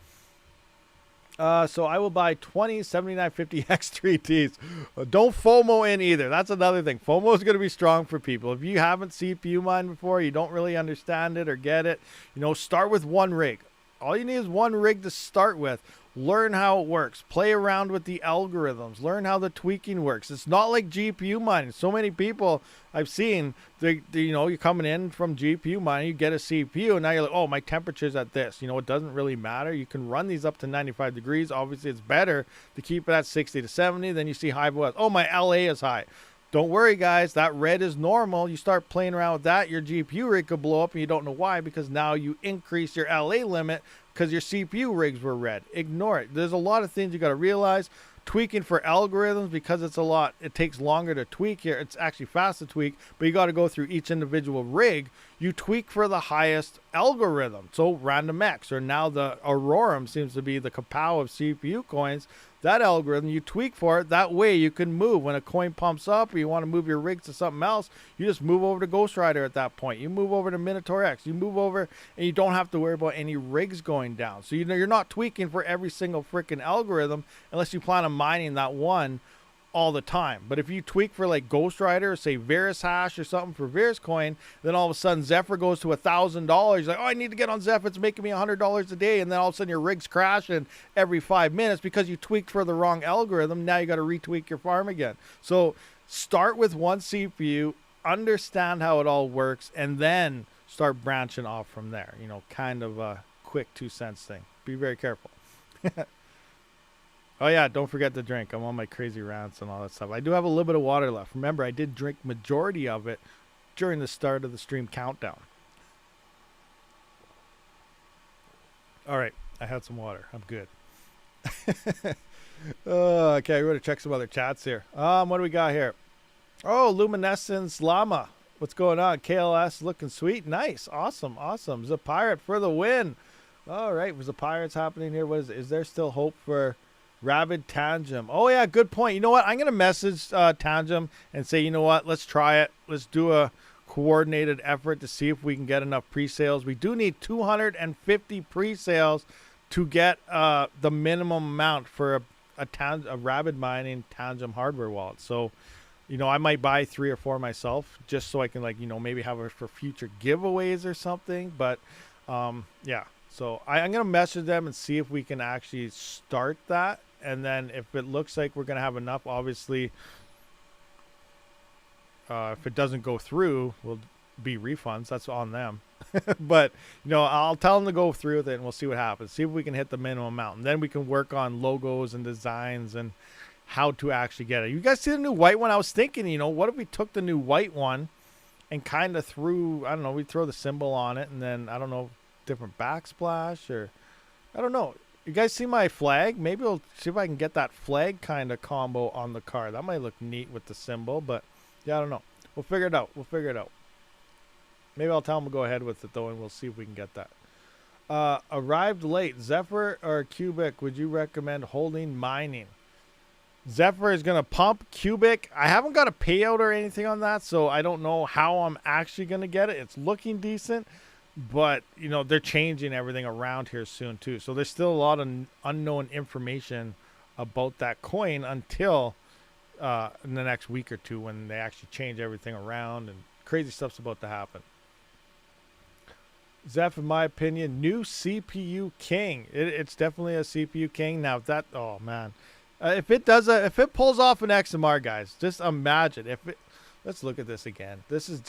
So I will buy 20 7950 X3Ts. Don't FOMO in either. That's another thing. FOMO is going to be strong for people. If you haven't CPU mined before, you don't really understand it or get it, you know, start with one rig. All you need is one rig to start with. Learn how it works. Play around with the algorithms. Learn how the tweaking works. It's not like GPU mining. So many people I've seen, you know, you're coming in from GPU mining, you get a CPU, and now you're like, oh, my temperature's at this. You know, it doesn't really matter. You can run these up to 95 degrees. Obviously, it's better to keep it at 60 to 70. Then you see high was. Oh, my LA is high. Don't worry, guys. That red is normal. You start playing around with that, your GPU rig could blow up, and you don't know why because now you increase your LA limit because your CPU rigs were red. Ignore it. There's a lot of things you got to realize. Tweaking for algorithms, because it takes longer to tweak here. It's actually fast to tweak, but you got to go through each individual rig. You tweak for the highest algorithm. So Random X, or now the Aurorum seems to be the kapow of CPU coins. That algorithm, you tweak for it. That way you can move. When a coin pumps up or you want to move your rigs to something else, you just move over to Ghost Rider at that point. You move over to Minotaur X. You move over and you don't have to worry about any rigs going down. So you know you're not tweaking for every single freaking algorithm unless you plan on mining that one all the time. But if you tweak for like Ghost Rider, or say Varus Hash or something for Varus coin, then all of a sudden Zephyr goes to $1,000. Like, oh, I need to get on Zephyr. It's making me $100 a day. And then all of a sudden your rig's crashing every 5 minutes because you tweaked for the wrong algorithm. Now you got to retweak your farm again. So start with one CPU, understand how it all works, and then start branching off from there. You know, kind of a quick 2 cents thing. Be very careful. Oh, yeah, don't forget to drink. I'm on my crazy rants and all that stuff. I do have a little bit of water left. Remember, I did drink majority of it during the start of the stream countdown. All right, I had some water. I'm good. Okay, we're going to check some other chats here. What do we got here? Oh, Luminescence Llama. What's going on? KLS looking sweet. Nice. Awesome. Awesome. The Pirate for the win. All right, was the Pirates happening here? What is there still hope for Rabid Tangem? Oh, yeah, good point. You know what? I'm going to message Tangem and say, you know what? Let's try it. Let's do a coordinated effort to see if we can get enough pre-sales. We do need 250 pre-sales to get the minimum amount for a Rabid mining Tangem hardware wallet. So, you know, I might buy 3 or 4 myself just so I can, like, you know, maybe have it for future giveaways or something. But, yeah. So I'm going to message them and see if we can actually start that. And then if it looks like we're going to have enough, obviously, if it doesn't go through, will be refunds. That's on them. But, you know, I'll tell them to go through with it and we'll see what happens. See if we can hit the minimum amount. And then we can work on logos and designs and how to actually get it. You guys see the new white one? I was thinking, you know, what if we took the new white one and kind of threw, I don't know, we throw the symbol on it and then, I don't know, different backsplash or, I don't know. You guys see my flag? Maybe I'll see if I can get that flag kind of combo on the car. That might look neat with the symbol, but yeah, I don't know. We'll figure it out. We'll figure it out. Maybe I'll tell them to go ahead with it though, and we'll see if we can get that. Arrived late. Zephyr or Cubic, would you recommend holding mining? Zephyr is going to pump. Cubic, I haven't got a payout or anything on that, so I don't know how I'm actually going to get it. It's looking decent. But, you know, they're changing everything around here soon, too. So there's still a lot of unknown information about that coin until in the next week or two when they actually change everything around and crazy stuff's about to happen. Zeph, in my opinion, new CPU king. It's definitely a CPU king. Now, if that, oh, man. If it pulls off an XMR, guys, just imagine. Let's look at this again. This is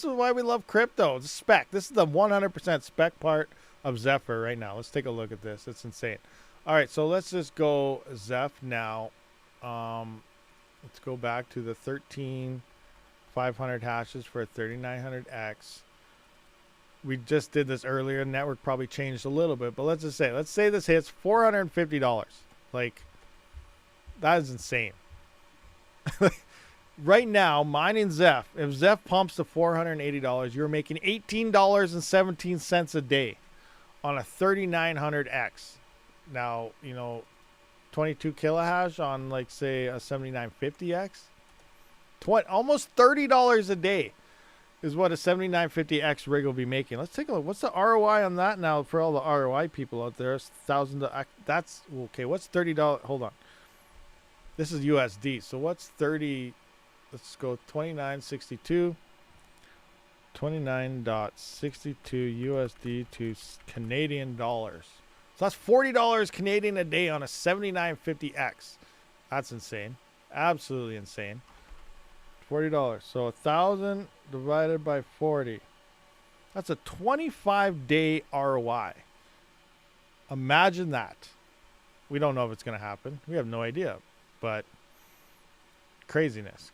why we love crypto. The spec. This is the 100% spec part of Zephyr right now. Let's take a look at this. It's insane. All right, so let's just go Zeph now. Let's go back to the 13,500 hashes for a 3900X. we just did this earlier. Network probably changed a little bit, but let's say this hits $450. Like, that is insane. Right now, mining Zeph, if Zeph pumps to $480, you're making $18.17 a day on a 3900X. Now, 22 kilohash on, like, say, a 7950X. Almost $30 a day is what a 7950X rig will be making. Let's take a look. What's the ROI on that now for all the ROI people out there? $1,000. That's okay. What's $30? Hold on. This is USD. So what's 30? Let's go 29.62. 29.62 USD to Canadian dollars. So that's $40 Canadian a day on a 7950X. That's insane. Absolutely insane. $40. So 1,000 divided by 40. That's a 25-day ROI. Imagine that. We don't know if it's going to happen. We have no idea. But craziness.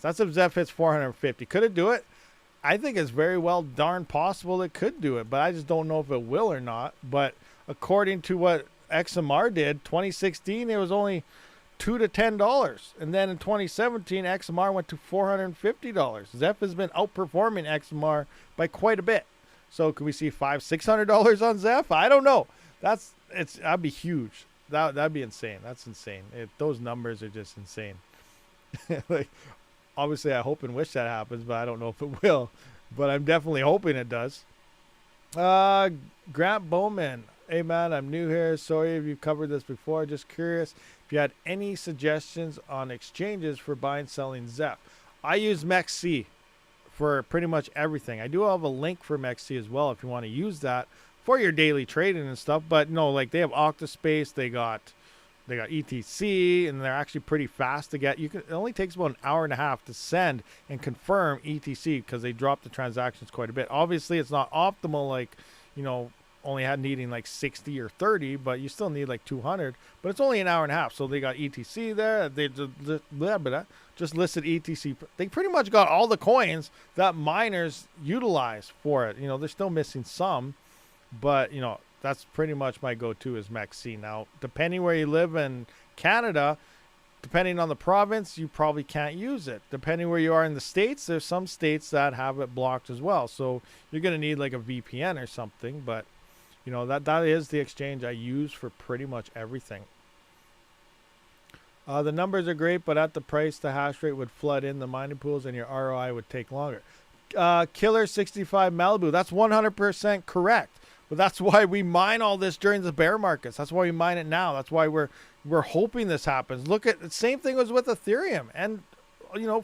That's if Zeph hits 450. Could it do it? I think it's very well darn possible it could do it, but I just don't know if it will or not. But according to what XMR did, 2016, it was only $2 to $10. And then in 2017, XMR went to $450. Zeph has been outperforming XMR by quite a bit. So could we see $500-$600 on Zeph? I don't know. That'd be huge. That'd be insane. That's insane. Those numbers are just insane. Like, obviously, I hope and wish that happens, but I don't know if it will. But I'm definitely hoping it does. Grant Bowman. Hey, man, I'm new here. Sorry if you've covered this before. Just curious if you had any suggestions on exchanges for buying, selling Zeph. I use MEXC for pretty much everything. I do have a link for MEXC as well if you want to use that for your daily trading and stuff. But no, like, they have Octa.Space. They got ETC, and they're actually pretty fast to get. It only takes about an hour and a half to send and confirm ETC because they drop the transactions quite a bit. Obviously, it's not optimal, like, only needing like 60 or 30, but you still need like 200. But it's only an hour and a half, so they got ETC there. They just listed ETC. They pretty much got all the coins that miners utilize for it. They're still missing some, but that's pretty much my go-to is MEXC. Now, depending where you live in Canada, depending on the province, you probably can't use it. Depending where you are in the States, there's some states that have it blocked as well. So you're going to need like a VPN or something. But, that is the exchange I use for pretty much everything. The numbers are great, but at the price, the hash rate would flood in the mining pools and your ROI would take longer. Killer 65 Malibu, that's 100% correct. But that's why we mine all this during the bear markets. That's why we mine it now. That's why we're hoping this happens. Look at the same thing was with Ethereum and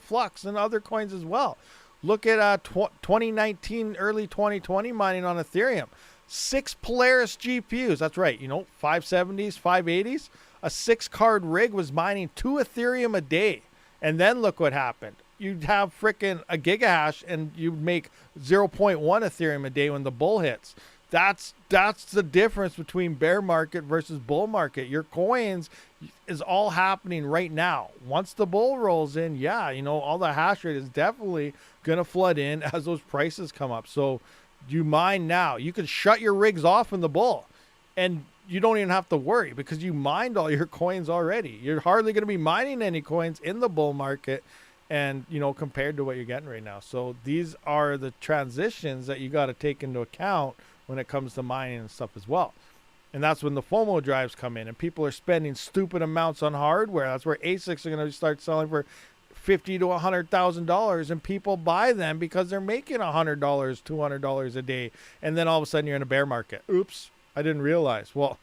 Flux and other coins as well. Look at 2019, early 2020 mining on Ethereum. 6 Polaris GPUs. That's right. 570s, 580s. A 6-card rig was mining 2 Ethereum a day. And then look what happened. You'd have freaking a gigahash and you'd make 0.1 Ethereum a day when the bull hits. That's the difference between bear market versus bull market. Your coins is all happening right now. Once the bull rolls in, all the hash rate is definitely going to flood in as those prices come up. So you mine now. You can shut your rigs off in the bull and you don't even have to worry because you mined all your coins already. You're hardly going to be mining any coins in the bull market and, compared to what you're getting right now. So these are the transitions that you got to take into account when it comes to mining and stuff as well. And that's when the FOMO drives come in and people are spending stupid amounts on hardware. That's where ASICs are going to start selling for $50,000 to $100,000 and people buy them because they're making $100, $200 a day. And then all of a sudden you're in a bear market. Oops, I didn't realize. Well,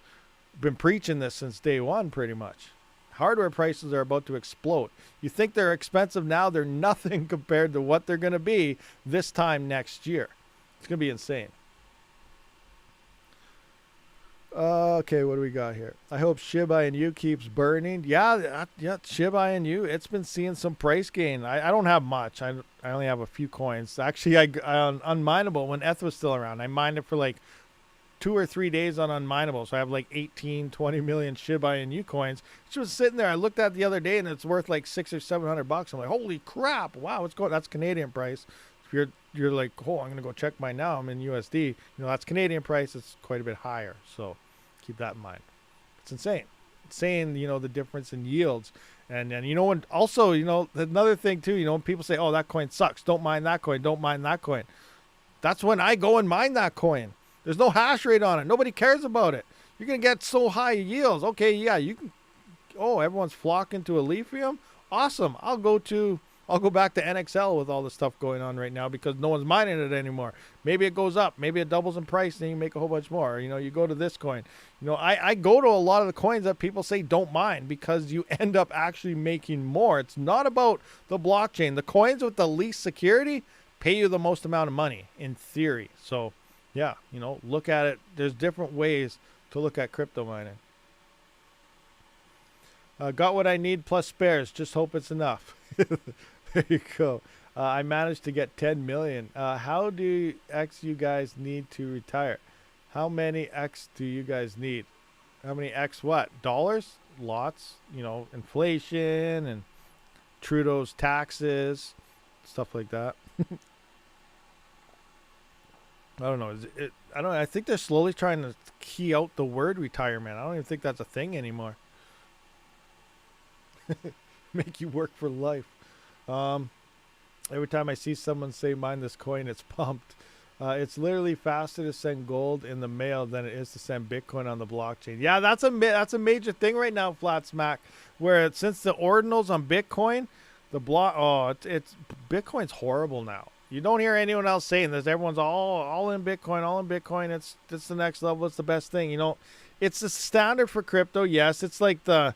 I've been preaching this since day one pretty much. Hardware prices are about to explode. You think they're expensive now, they're nothing compared to what they're going to be this time next year. It's going to be insane. Okay, what do we got here? I hope Shiba Inu keeps burning. Yeah, Shiba Inu, it's been seeing some price gain. I don't have much. I only have a few coins. Actually, I on Unminable, when ETH was still around, I mined it for like 2 or 3 days on Unminable. So I have like 18, 20 million Shiba Inu coins. She was sitting there. I looked at it the other day and it's worth like $600 or $700. I'm like, holy crap. Wow, what's going on? That's Canadian price. If you're you're like, oh, I'm gonna go check mine now. I'm in USD. You know, that's Canadian price. It's quite a bit higher. So keep that in mind. It's insane. Insane, you know, the difference in yields. And you know, and also, you know, another thing too, you know, when people say, oh, that coin sucks, don't mine that coin, don't mine that coin. That's when I go and mine that coin. There's no hash rate on it. Nobody cares about it. You're going to get so high yields. Okay, yeah, you can. Oh, everyone's flocking to Ethereum. Awesome. I'll go back to NXL with all the stuff going on right now because no one's mining it anymore. Maybe it goes up. Maybe it doubles in price and you make a whole bunch more. You know, you go to this coin. You know, I go to a lot of the coins that people say don't mine because you end up actually making more. It's not about the blockchain. The coins with the least security pay you the most amount of money in theory. So, yeah, you know, look at it. There's different ways to look at crypto mining. Got what I need plus spares. Just hope it's enough. There you go. I managed to get 10 million. How do X you guys need to retire? How many X do you guys need? How many X what? Dollars? Lots. You know, inflation and Trudeau's taxes, stuff like that. I don't know. I don't know. I think they're slowly trying to key out the word retirement. I don't even think that's a thing anymore. Make you work for life. Every time I see someone say mine this coin, it's pumped. It's literally faster to send gold in the mail than it is to send Bitcoin on the blockchain. Yeah, that's a major thing right now, Flat Smack. Where since the ordinals on Bitcoin, it's Bitcoin's horrible now. You don't hear anyone else saying this. Everyone's all in Bitcoin, all in Bitcoin. It's the next level. It's the best thing. You know, it's the standard for crypto. Yes, it's like the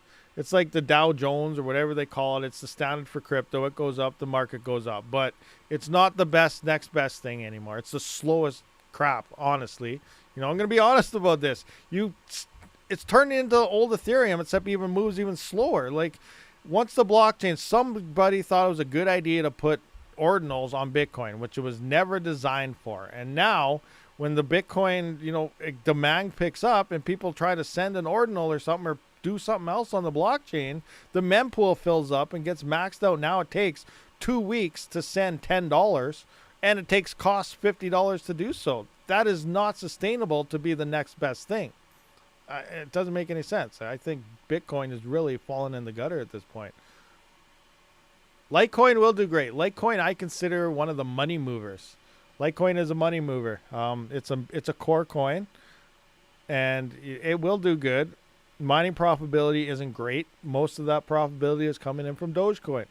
Dow Jones or whatever they call it. It's the standard for crypto. It goes up, the market goes up. But it's not the next best thing anymore. It's the slowest crap, honestly. You know, I'm going to be honest about this. It's turned into old Ethereum, except it even moves even slower. Like, once the blockchain, somebody thought it was a good idea to put ordinals on Bitcoin, which it was never designed for. And now, when the Bitcoin, you know, demand picks up and people try to send an ordinal or something or do something else on the blockchain, the mempool fills up and gets maxed out. Now it takes 2 weeks to send $10 and it costs $50 to do so. That is not sustainable to be the next best thing. It doesn't make any sense. I think Bitcoin is really falling in the gutter at this point. Litecoin will do great. Litecoin I consider one of the money movers. Litecoin is a money mover. It's a core coin and it will do good. Mining profitability isn't great. Most of that profitability is coming in from Dogecoin.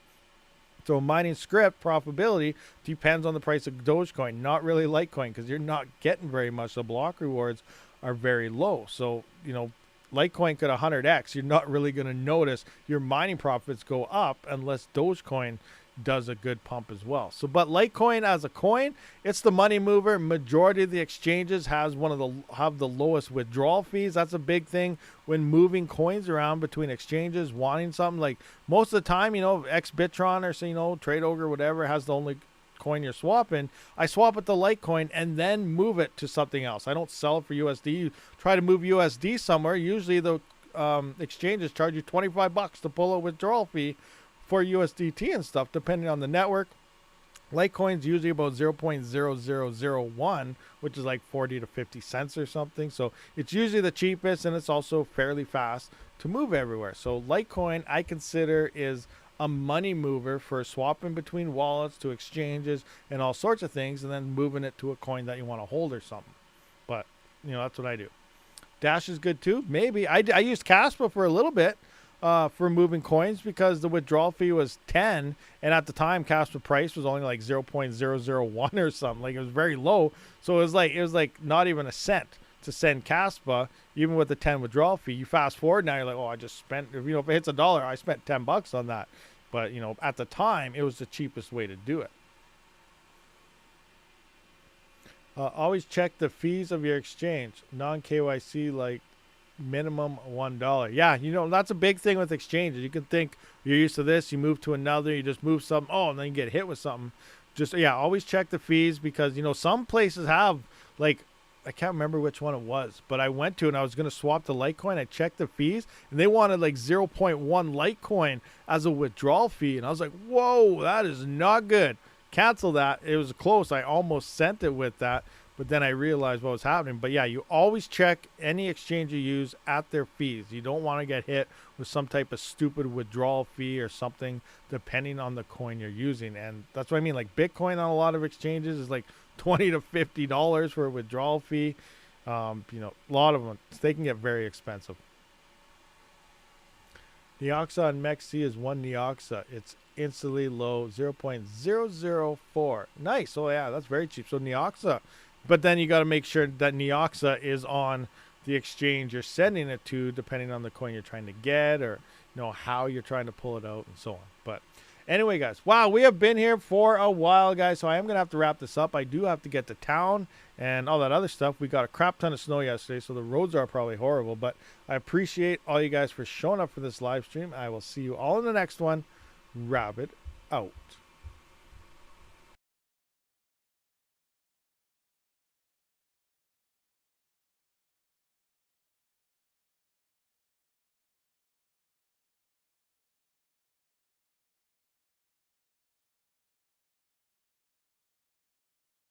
So mining script profitability depends on the price of Dogecoin, not really Litecoin, because you're not getting very much. The block rewards are very low. So, you know, Litecoin could 100x. You're not really going to notice your mining profits go up unless Dogecoin does a good pump as well. So, but Litecoin as a coin, it's the money mover. Majority of the exchanges have the lowest withdrawal fees. That's a big thing when moving coins around between exchanges, wanting something. Like most of the time, you know, Xbitron or, you know, Trade Ogre, whatever, has the only coin you're swapping. I swap it to Litecoin and then move it to something else. I don't sell it for USD. You try to move USD somewhere. Usually the exchanges charge you $25 to pull a withdrawal fee for USDT and stuff, depending on the network. Litecoin's usually about 0.0001, which is like 40 to 50 cents or something. So it's usually the cheapest, and it's also fairly fast to move everywhere. So Litecoin, I consider, is a money mover for swapping between wallets to exchanges and all sorts of things, and then moving it to a coin that you want to hold or something. But, you know, that's what I do. Dash is good too. Maybe. I used Kaspa for a little bit. For moving coins because the withdrawal fee was 10, and at the time Kaspa price was only like 0.001 or something. Like it was very low, so it was like not even a cent to send Kaspa, even with the 10 withdrawal fee. You fast forward now, you're like, oh, I just spent, if it hits $1, I spent $10 on that. But you know, at the time, it was the cheapest way to do it. Always check the fees of your exchange. Non-KYC, like minimum $1. Yeah, you know, that's a big thing with exchanges. You can think you're used to this, you move to another, you just move something, and then you get hit with something. Just, yeah, always check the fees because, you know, some places have, like, I can't remember which one it was, but I went to and I was going to swap to Litecoin. I checked the fees and they wanted like 0.1 Litecoin as a withdrawal fee. And I was like, whoa, that is not good. cancel that. It was close. I almost sent it with that, but then I realized what was happening. But yeah, you always check any exchange you use at their fees. You don't want to get hit with some type of stupid withdrawal fee or something, depending on the coin you're using. And that's what I mean. Like Bitcoin on a lot of exchanges is like $20 to $50 for a withdrawal fee. A lot of them, they can get very expensive. Neoxa on MEXC is 1 Neoxa. It's instantly low, 0.004. Nice. Oh yeah, that's very cheap. So Neoxa, but then you got to make sure that Neoxa is on the exchange you're sending it to, depending on the coin you're trying to get, or how you're trying to pull it out and so on. But anyway, guys, wow, we have been here for a while, guys, so I am gonna have to wrap this up. I do have to get to town and all that other stuff. We got a crap ton of snow yesterday, so the roads are probably horrible, but I appreciate all you guys for showing up for this live stream. I will see you all in the next one. Rabid out.